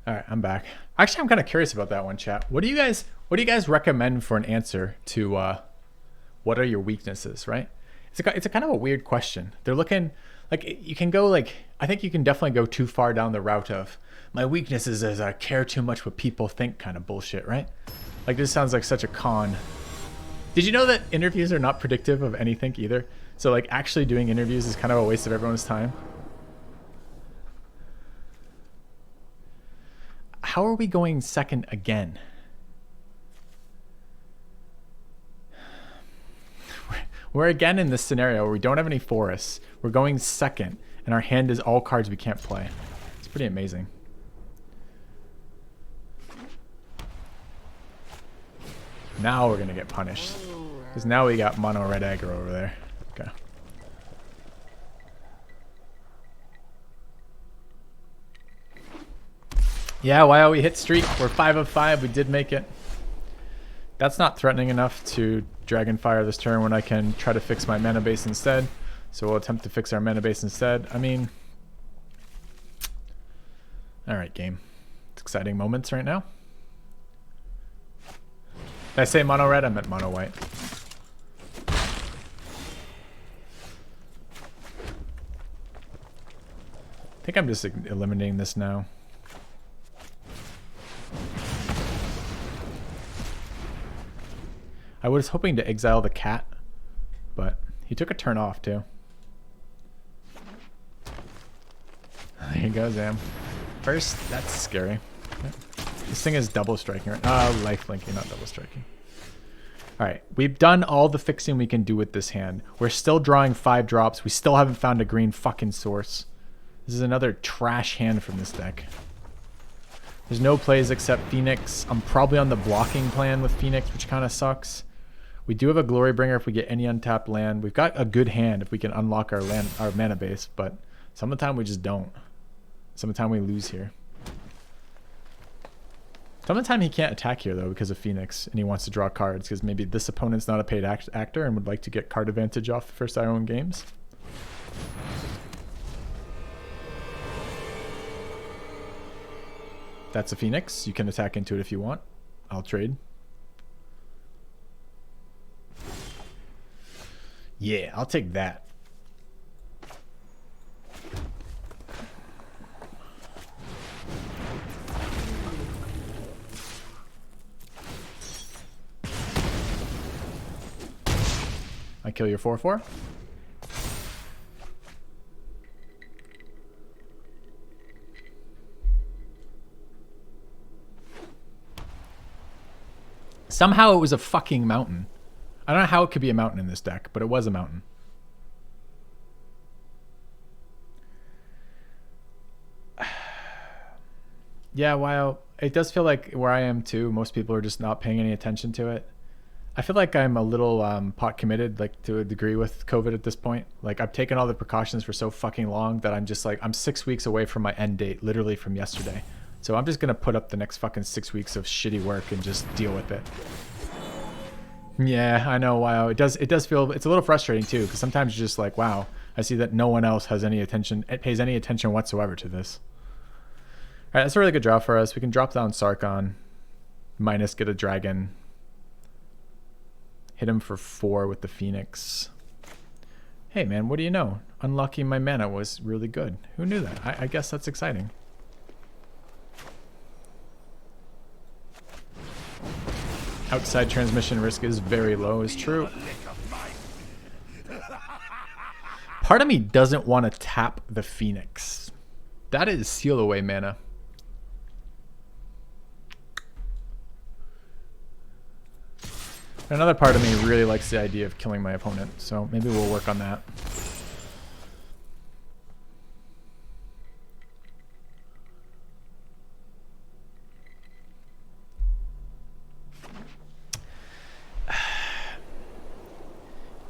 S1: All right, I'm back. Actually, I'm kind of curious about that one, chat. What do you guys recommend for an answer to what are your weaknesses, right? It's a kind of a weird question. They're looking like you can go like I think you can definitely go too far down the route of my weaknesses is I care too much what people think kind of bullshit, right? Like this sounds like such a con. Did you know that interviews are not predictive of anything either? So like actually doing interviews is kind of a waste of everyone's time. How are we going second again? We're again in this scenario where we don't have any forests. We're going second, and our hand is all cards we can't play. It's pretty amazing. Now we're gonna get punished. Because now we got mono red aggro over there. Okay. Yeah, while we hit streak, we're 5 of 5. We did make it. That's not threatening enough to Dragonfire this turn when I can try to fix my mana base instead. So we'll attempt to fix our mana base instead. I mean... Alright, game. It's exciting moments right now. Did I say mono red? I meant mono white. I think I'm just eliminating this now. I was hoping to exile the cat, but he took a turn off too. There you go, Zam. First, that's scary. This thing is double striking. Life linking, not double striking. Alright, we've done all the fixing we can do with this hand. We're still drawing 5 drops. We still haven't found a green fucking source. This is another trash hand from this deck. There's no plays except Phoenix. I'm probably on the blocking plan with Phoenix, which kind of sucks. We do have a Glorybringer if we get any untapped land. We've got a good hand if we can unlock our mana base, but some of the time we just don't. Some of the time we lose here. Some of the time he can't attack here though because of Phoenix, and he wants to draw cards because maybe this opponent's not a paid actor and would like to get card advantage off the first Iron games. That's a Phoenix. You can attack into it if you want. I'll trade. Yeah, I'll take that. I kill your 4/4. Somehow it was a fucking mountain. I don't know how it could be a mountain in this deck, but it was a mountain. Yeah, while it does feel like where I am too, most people are just not paying any attention to it. I feel like I'm a little pot committed, like to a degree with COVID at this point. Like I've taken all the precautions for so fucking long that I'm just like, I'm 6 weeks away from my end date, literally from yesterday. So I'm just going to put up the next fucking 6 weeks of shitty work and just deal with it. Yeah, I know. Wow. It does feel, it's a little frustrating too, because sometimes you're just like, wow, I see that no one else has any attention, it pays any attention whatsoever to this. All right, that's a really good draw for us. We can drop down Sarkon, minus get a dragon. Hit him for 4 with the Phoenix. Hey man, what do you know? Unlocking my mana was really good. Who knew that? I guess that's exciting. Outside transmission risk is very low, is true. Part of me doesn't want to tap the Phoenix. That is seal away mana. Another part of me really likes the idea of killing my opponent, so maybe we'll work on that.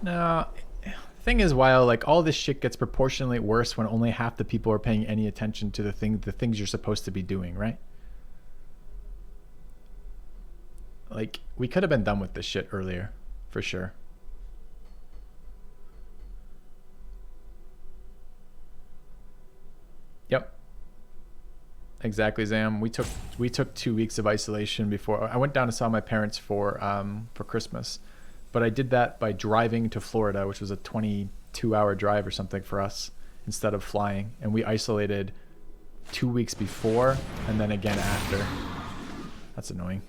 S1: No, the thing is, while like all this shit gets proportionally worse when only half the people are paying any attention to the things you're supposed to be doing, right? Like, we could have been done with this shit earlier, for sure. Yep. Exactly, Zam. We took 2 weeks of isolation before. I went down and saw my parents for Christmas. But I did that by driving to Florida, which was a 22-hour drive or something for us, instead of flying. And we isolated 2 weeks before and then again after. That's annoying.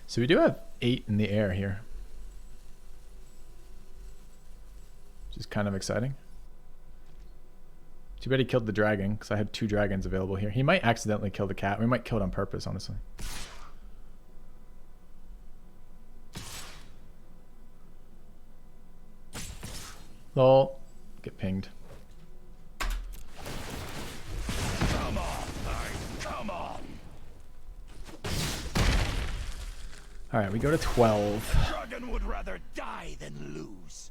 S1: So we do have 8 in the air here, which is kind of exciting. Too bad he killed the dragon, because I had 2 dragons available here. He might accidentally kill the cat. We might kill it on purpose, honestly. Lol. Get pinged.
S2: Come on, come on.
S1: All right, we go to 12.
S2: Dragon would rather die than lose.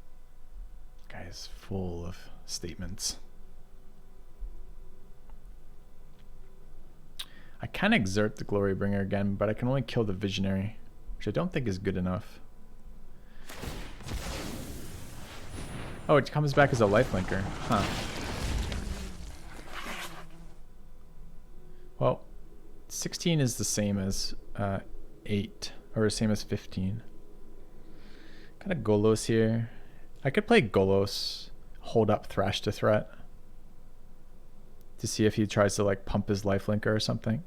S1: Guy is full of statements. I can exert the Glorybringer again, but I can only kill the Visionary, which I don't think is good enough. Oh, it comes back as a lifelinker. Huh. Well, 16 is the same as 8, or the same as 15. Got a Golos here. I could play Golos, hold up Thrash to threat, to see if he tries to like pump his lifelinker or something.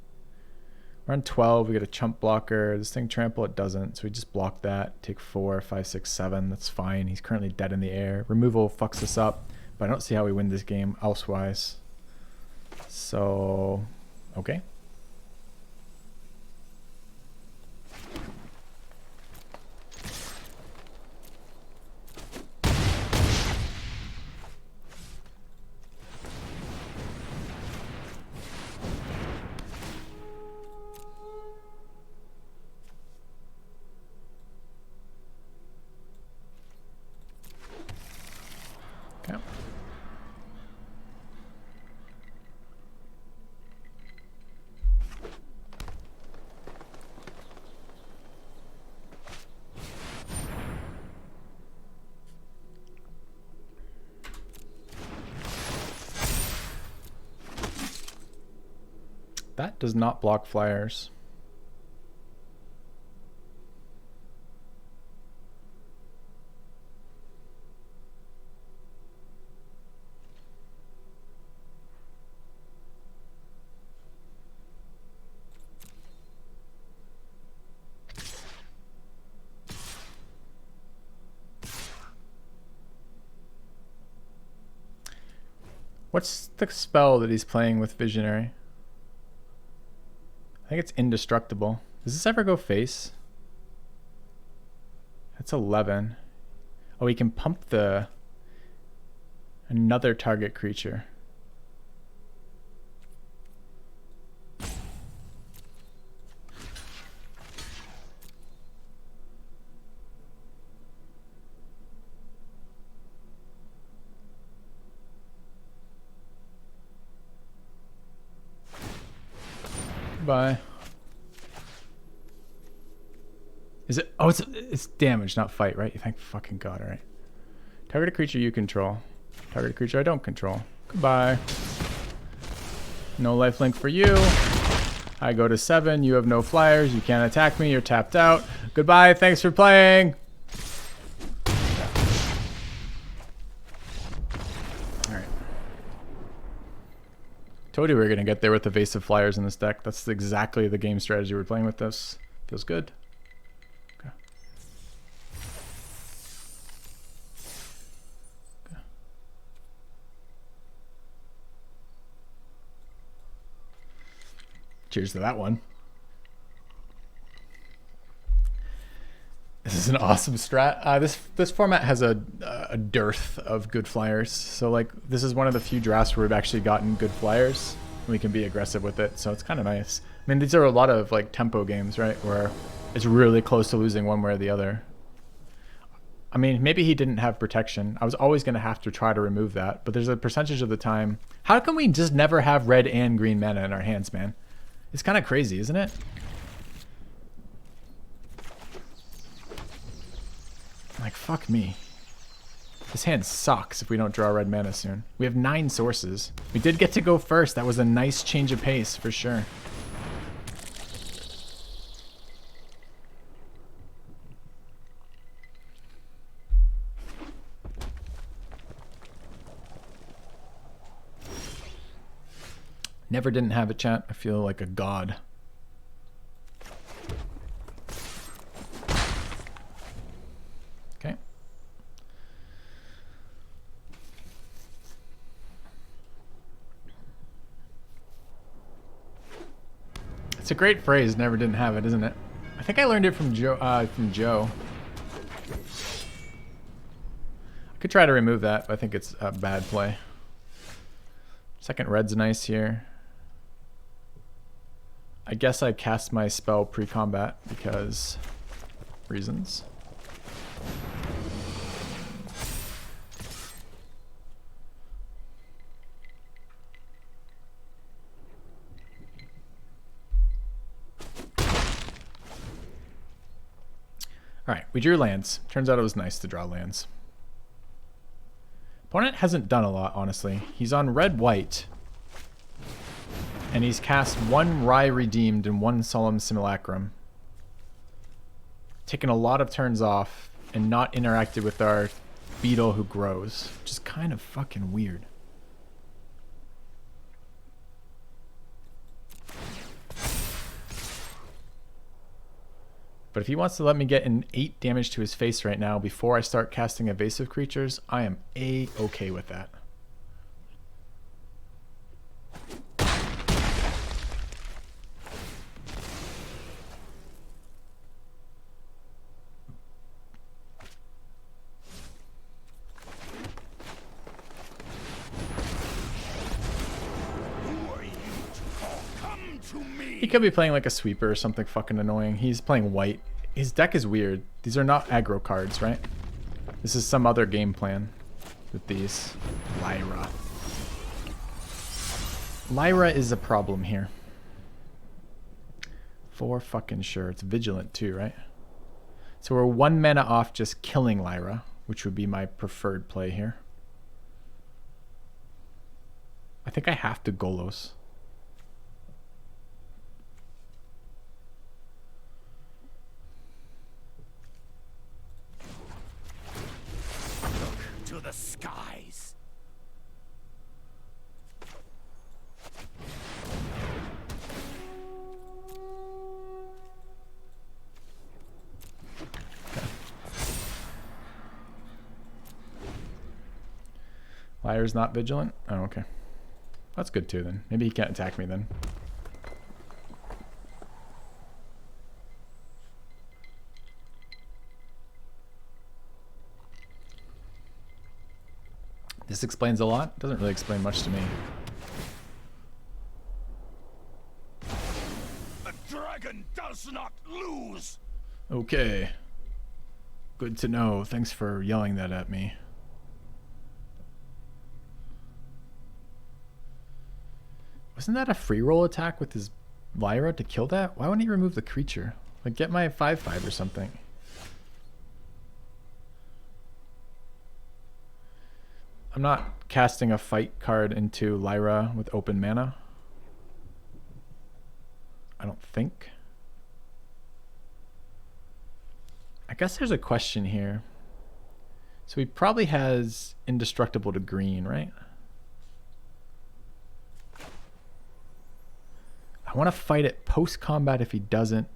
S1: We're on 12, we get a chump blocker. This thing trample, it doesn't, so we just block that. Take 4, 5, 6, 7, that's fine. He's currently dead in the air. Removal fucks us up, but I don't see how we win this game elsewise. So, okay. That does not block flyers. What's the spell that he's playing with Visionary? I think it's indestructible. Does this ever go face? That's 11. Oh, he can pump the another target creature. Bye. Is it? Oh, it's damage, not fight, right? You thank fucking God, all right. Target a creature you control. Target a creature I don't control. Goodbye. No lifelink for you. I go to 7. You have no flyers. You can't attack me. You're tapped out. Goodbye. Thanks for playing. Told you we were going to get there with evasive flyers in this deck. That's exactly the game strategy we're playing with this. Feels good. Okay. Okay. Cheers to that one. This is an awesome strat. This format has a dearth of good flyers. So like this is one of the few drafts where we've actually gotten good flyers. And we can be aggressive with it. So it's kind of nice. I mean, these are a lot of like tempo games, right? Where it's really close to losing one way or the other. I mean, maybe he didn't have protection. I was always going to have to try to remove that. But there's a percentage of the time. How can we just never have red and green mana in our hands, man? It's kind of crazy, isn't it? Like, fuck me. This hand sucks if we don't draw red mana soon. We have 9 sources. We did get to go first. That was a nice change of pace, for sure. Never didn't have a chat. I feel like a god. Okay. It's a great phrase, never didn't have it, isn't it? I think I learned it from Joe. I could try to remove that, but I think it's a bad play. Second red's nice here. I guess I cast my spell pre-combat because reasons. All right, we drew lands. Turns out it was nice to draw lands. Opponent hasn't done a lot, honestly. He's on red-white. And he's cast 1 Rye Redeemed and 1 Solemn Simulacrum. Taken a lot of turns off and not interacted with our beetle who grows. Which is kind of fucking weird. But if he wants to let me get an 8 damage to his face right now before I start casting evasive creatures, I am A-okay with that. He could be playing like a sweeper or something fucking annoying. He's playing white. His deck is weird. These are not aggro cards, right? This is some other game plan with these. Lyra. Lyra is a problem here. For fucking sure. It's vigilant too, right? So we're 1 mana off just killing Lyra, which would be my preferred play here. I think I have to Golos. Lyra's not vigilant? Oh, okay. That's good too then. Maybe he can't attack me then. This explains a lot. Doesn't really explain much to me.
S2: The dragon does not lose.
S1: Okay. Good to know. Thanks for yelling that at me. Wasn't that a free roll attack with his Lyra to kill that? Why wouldn't he remove the creature? Like, get my 5/5 or something. I'm not casting a fight card into Lyra with open mana. I don't think. I guess there's a question here. So he probably has indestructible to green, right? I want to fight it post-combat if he doesn't.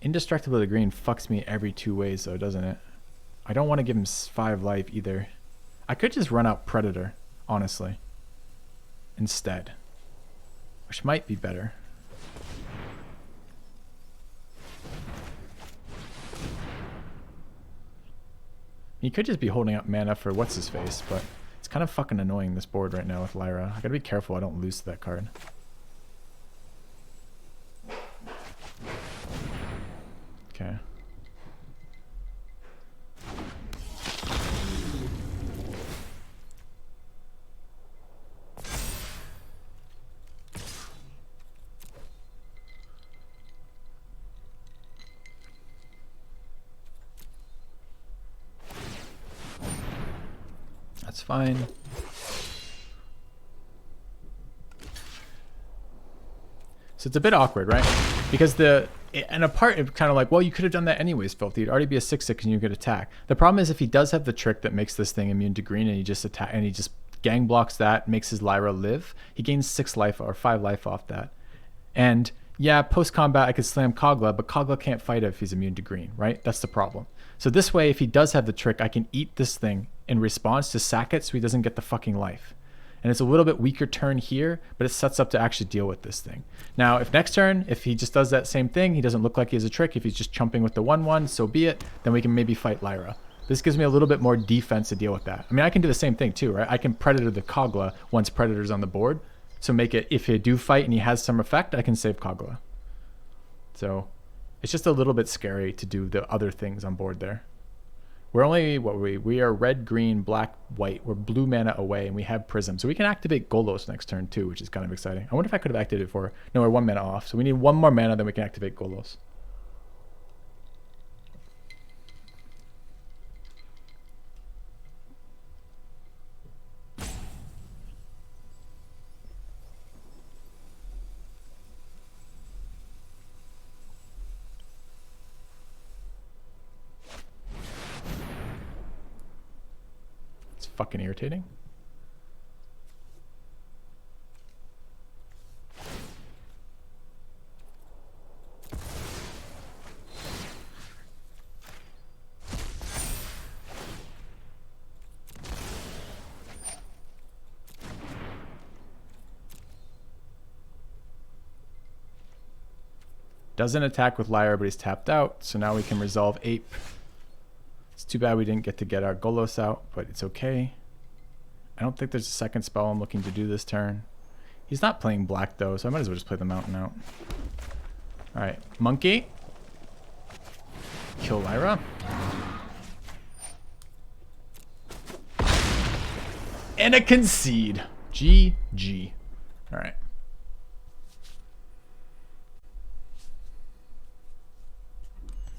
S1: Indestructible to green fucks me every 2 ways though, doesn't it? I don't want to give him 5 life either. I could just run out Predator, honestly, instead, which might be better. He could just be holding up mana for what's-his-face, but it's kind of fucking annoying, this board right now with Lyra. I gotta be careful I don't lose to that card. Okay. That's fine. So it's a bit awkward, right? Because and a part of kind of like, well, you could have done that anyways, Filthy. It'd already be a 6/6 and you could attack. The problem is if he does have the trick that makes this thing immune to green and he just attack and he just gang blocks that, makes his Lyra live, he gains 6 life or 5 life off that. And yeah, post combat I could slam Kogla, but Kogla can't fight it if he's immune to green, right? That's the problem. So this way, if he does have the trick, I can eat this thing in response to sack it so he doesn't get the fucking life. And it's a little bit weaker turn here, but it sets up to actually deal with this thing. Now, if next turn, if he just does that same thing, he doesn't look like he has a trick, if he's just chumping with the 1/1, so be it, then we can maybe fight Lyra. This gives me a little bit more defense to deal with that. I mean, I can do the same thing too, right? I can Predator the Kogla once Predator's on the board. So make it, if you do fight and he has some effect, I can save Kogla. So it's just a little bit scary to do the other things on board there. We're only, we are red, green, black, white. We're blue mana away, and we have Prism. So we can activate Golos next turn, too, which is kind of exciting. I wonder if I could have activated it for... No, we're 1 mana off. So we need 1 more mana, then we can activate Golos. Fucking irritating. Doesn't attack with Lyra, but he's tapped out, so now we can resolve Ape. It's too bad we didn't get our Golos out, but it's okay. I don't think there's a second spell I'm looking to do this turn. He's not playing black though, so I might as well just play the mountain out. Alright, Monkey. Kill Lyra. And a concede. GG. Alright.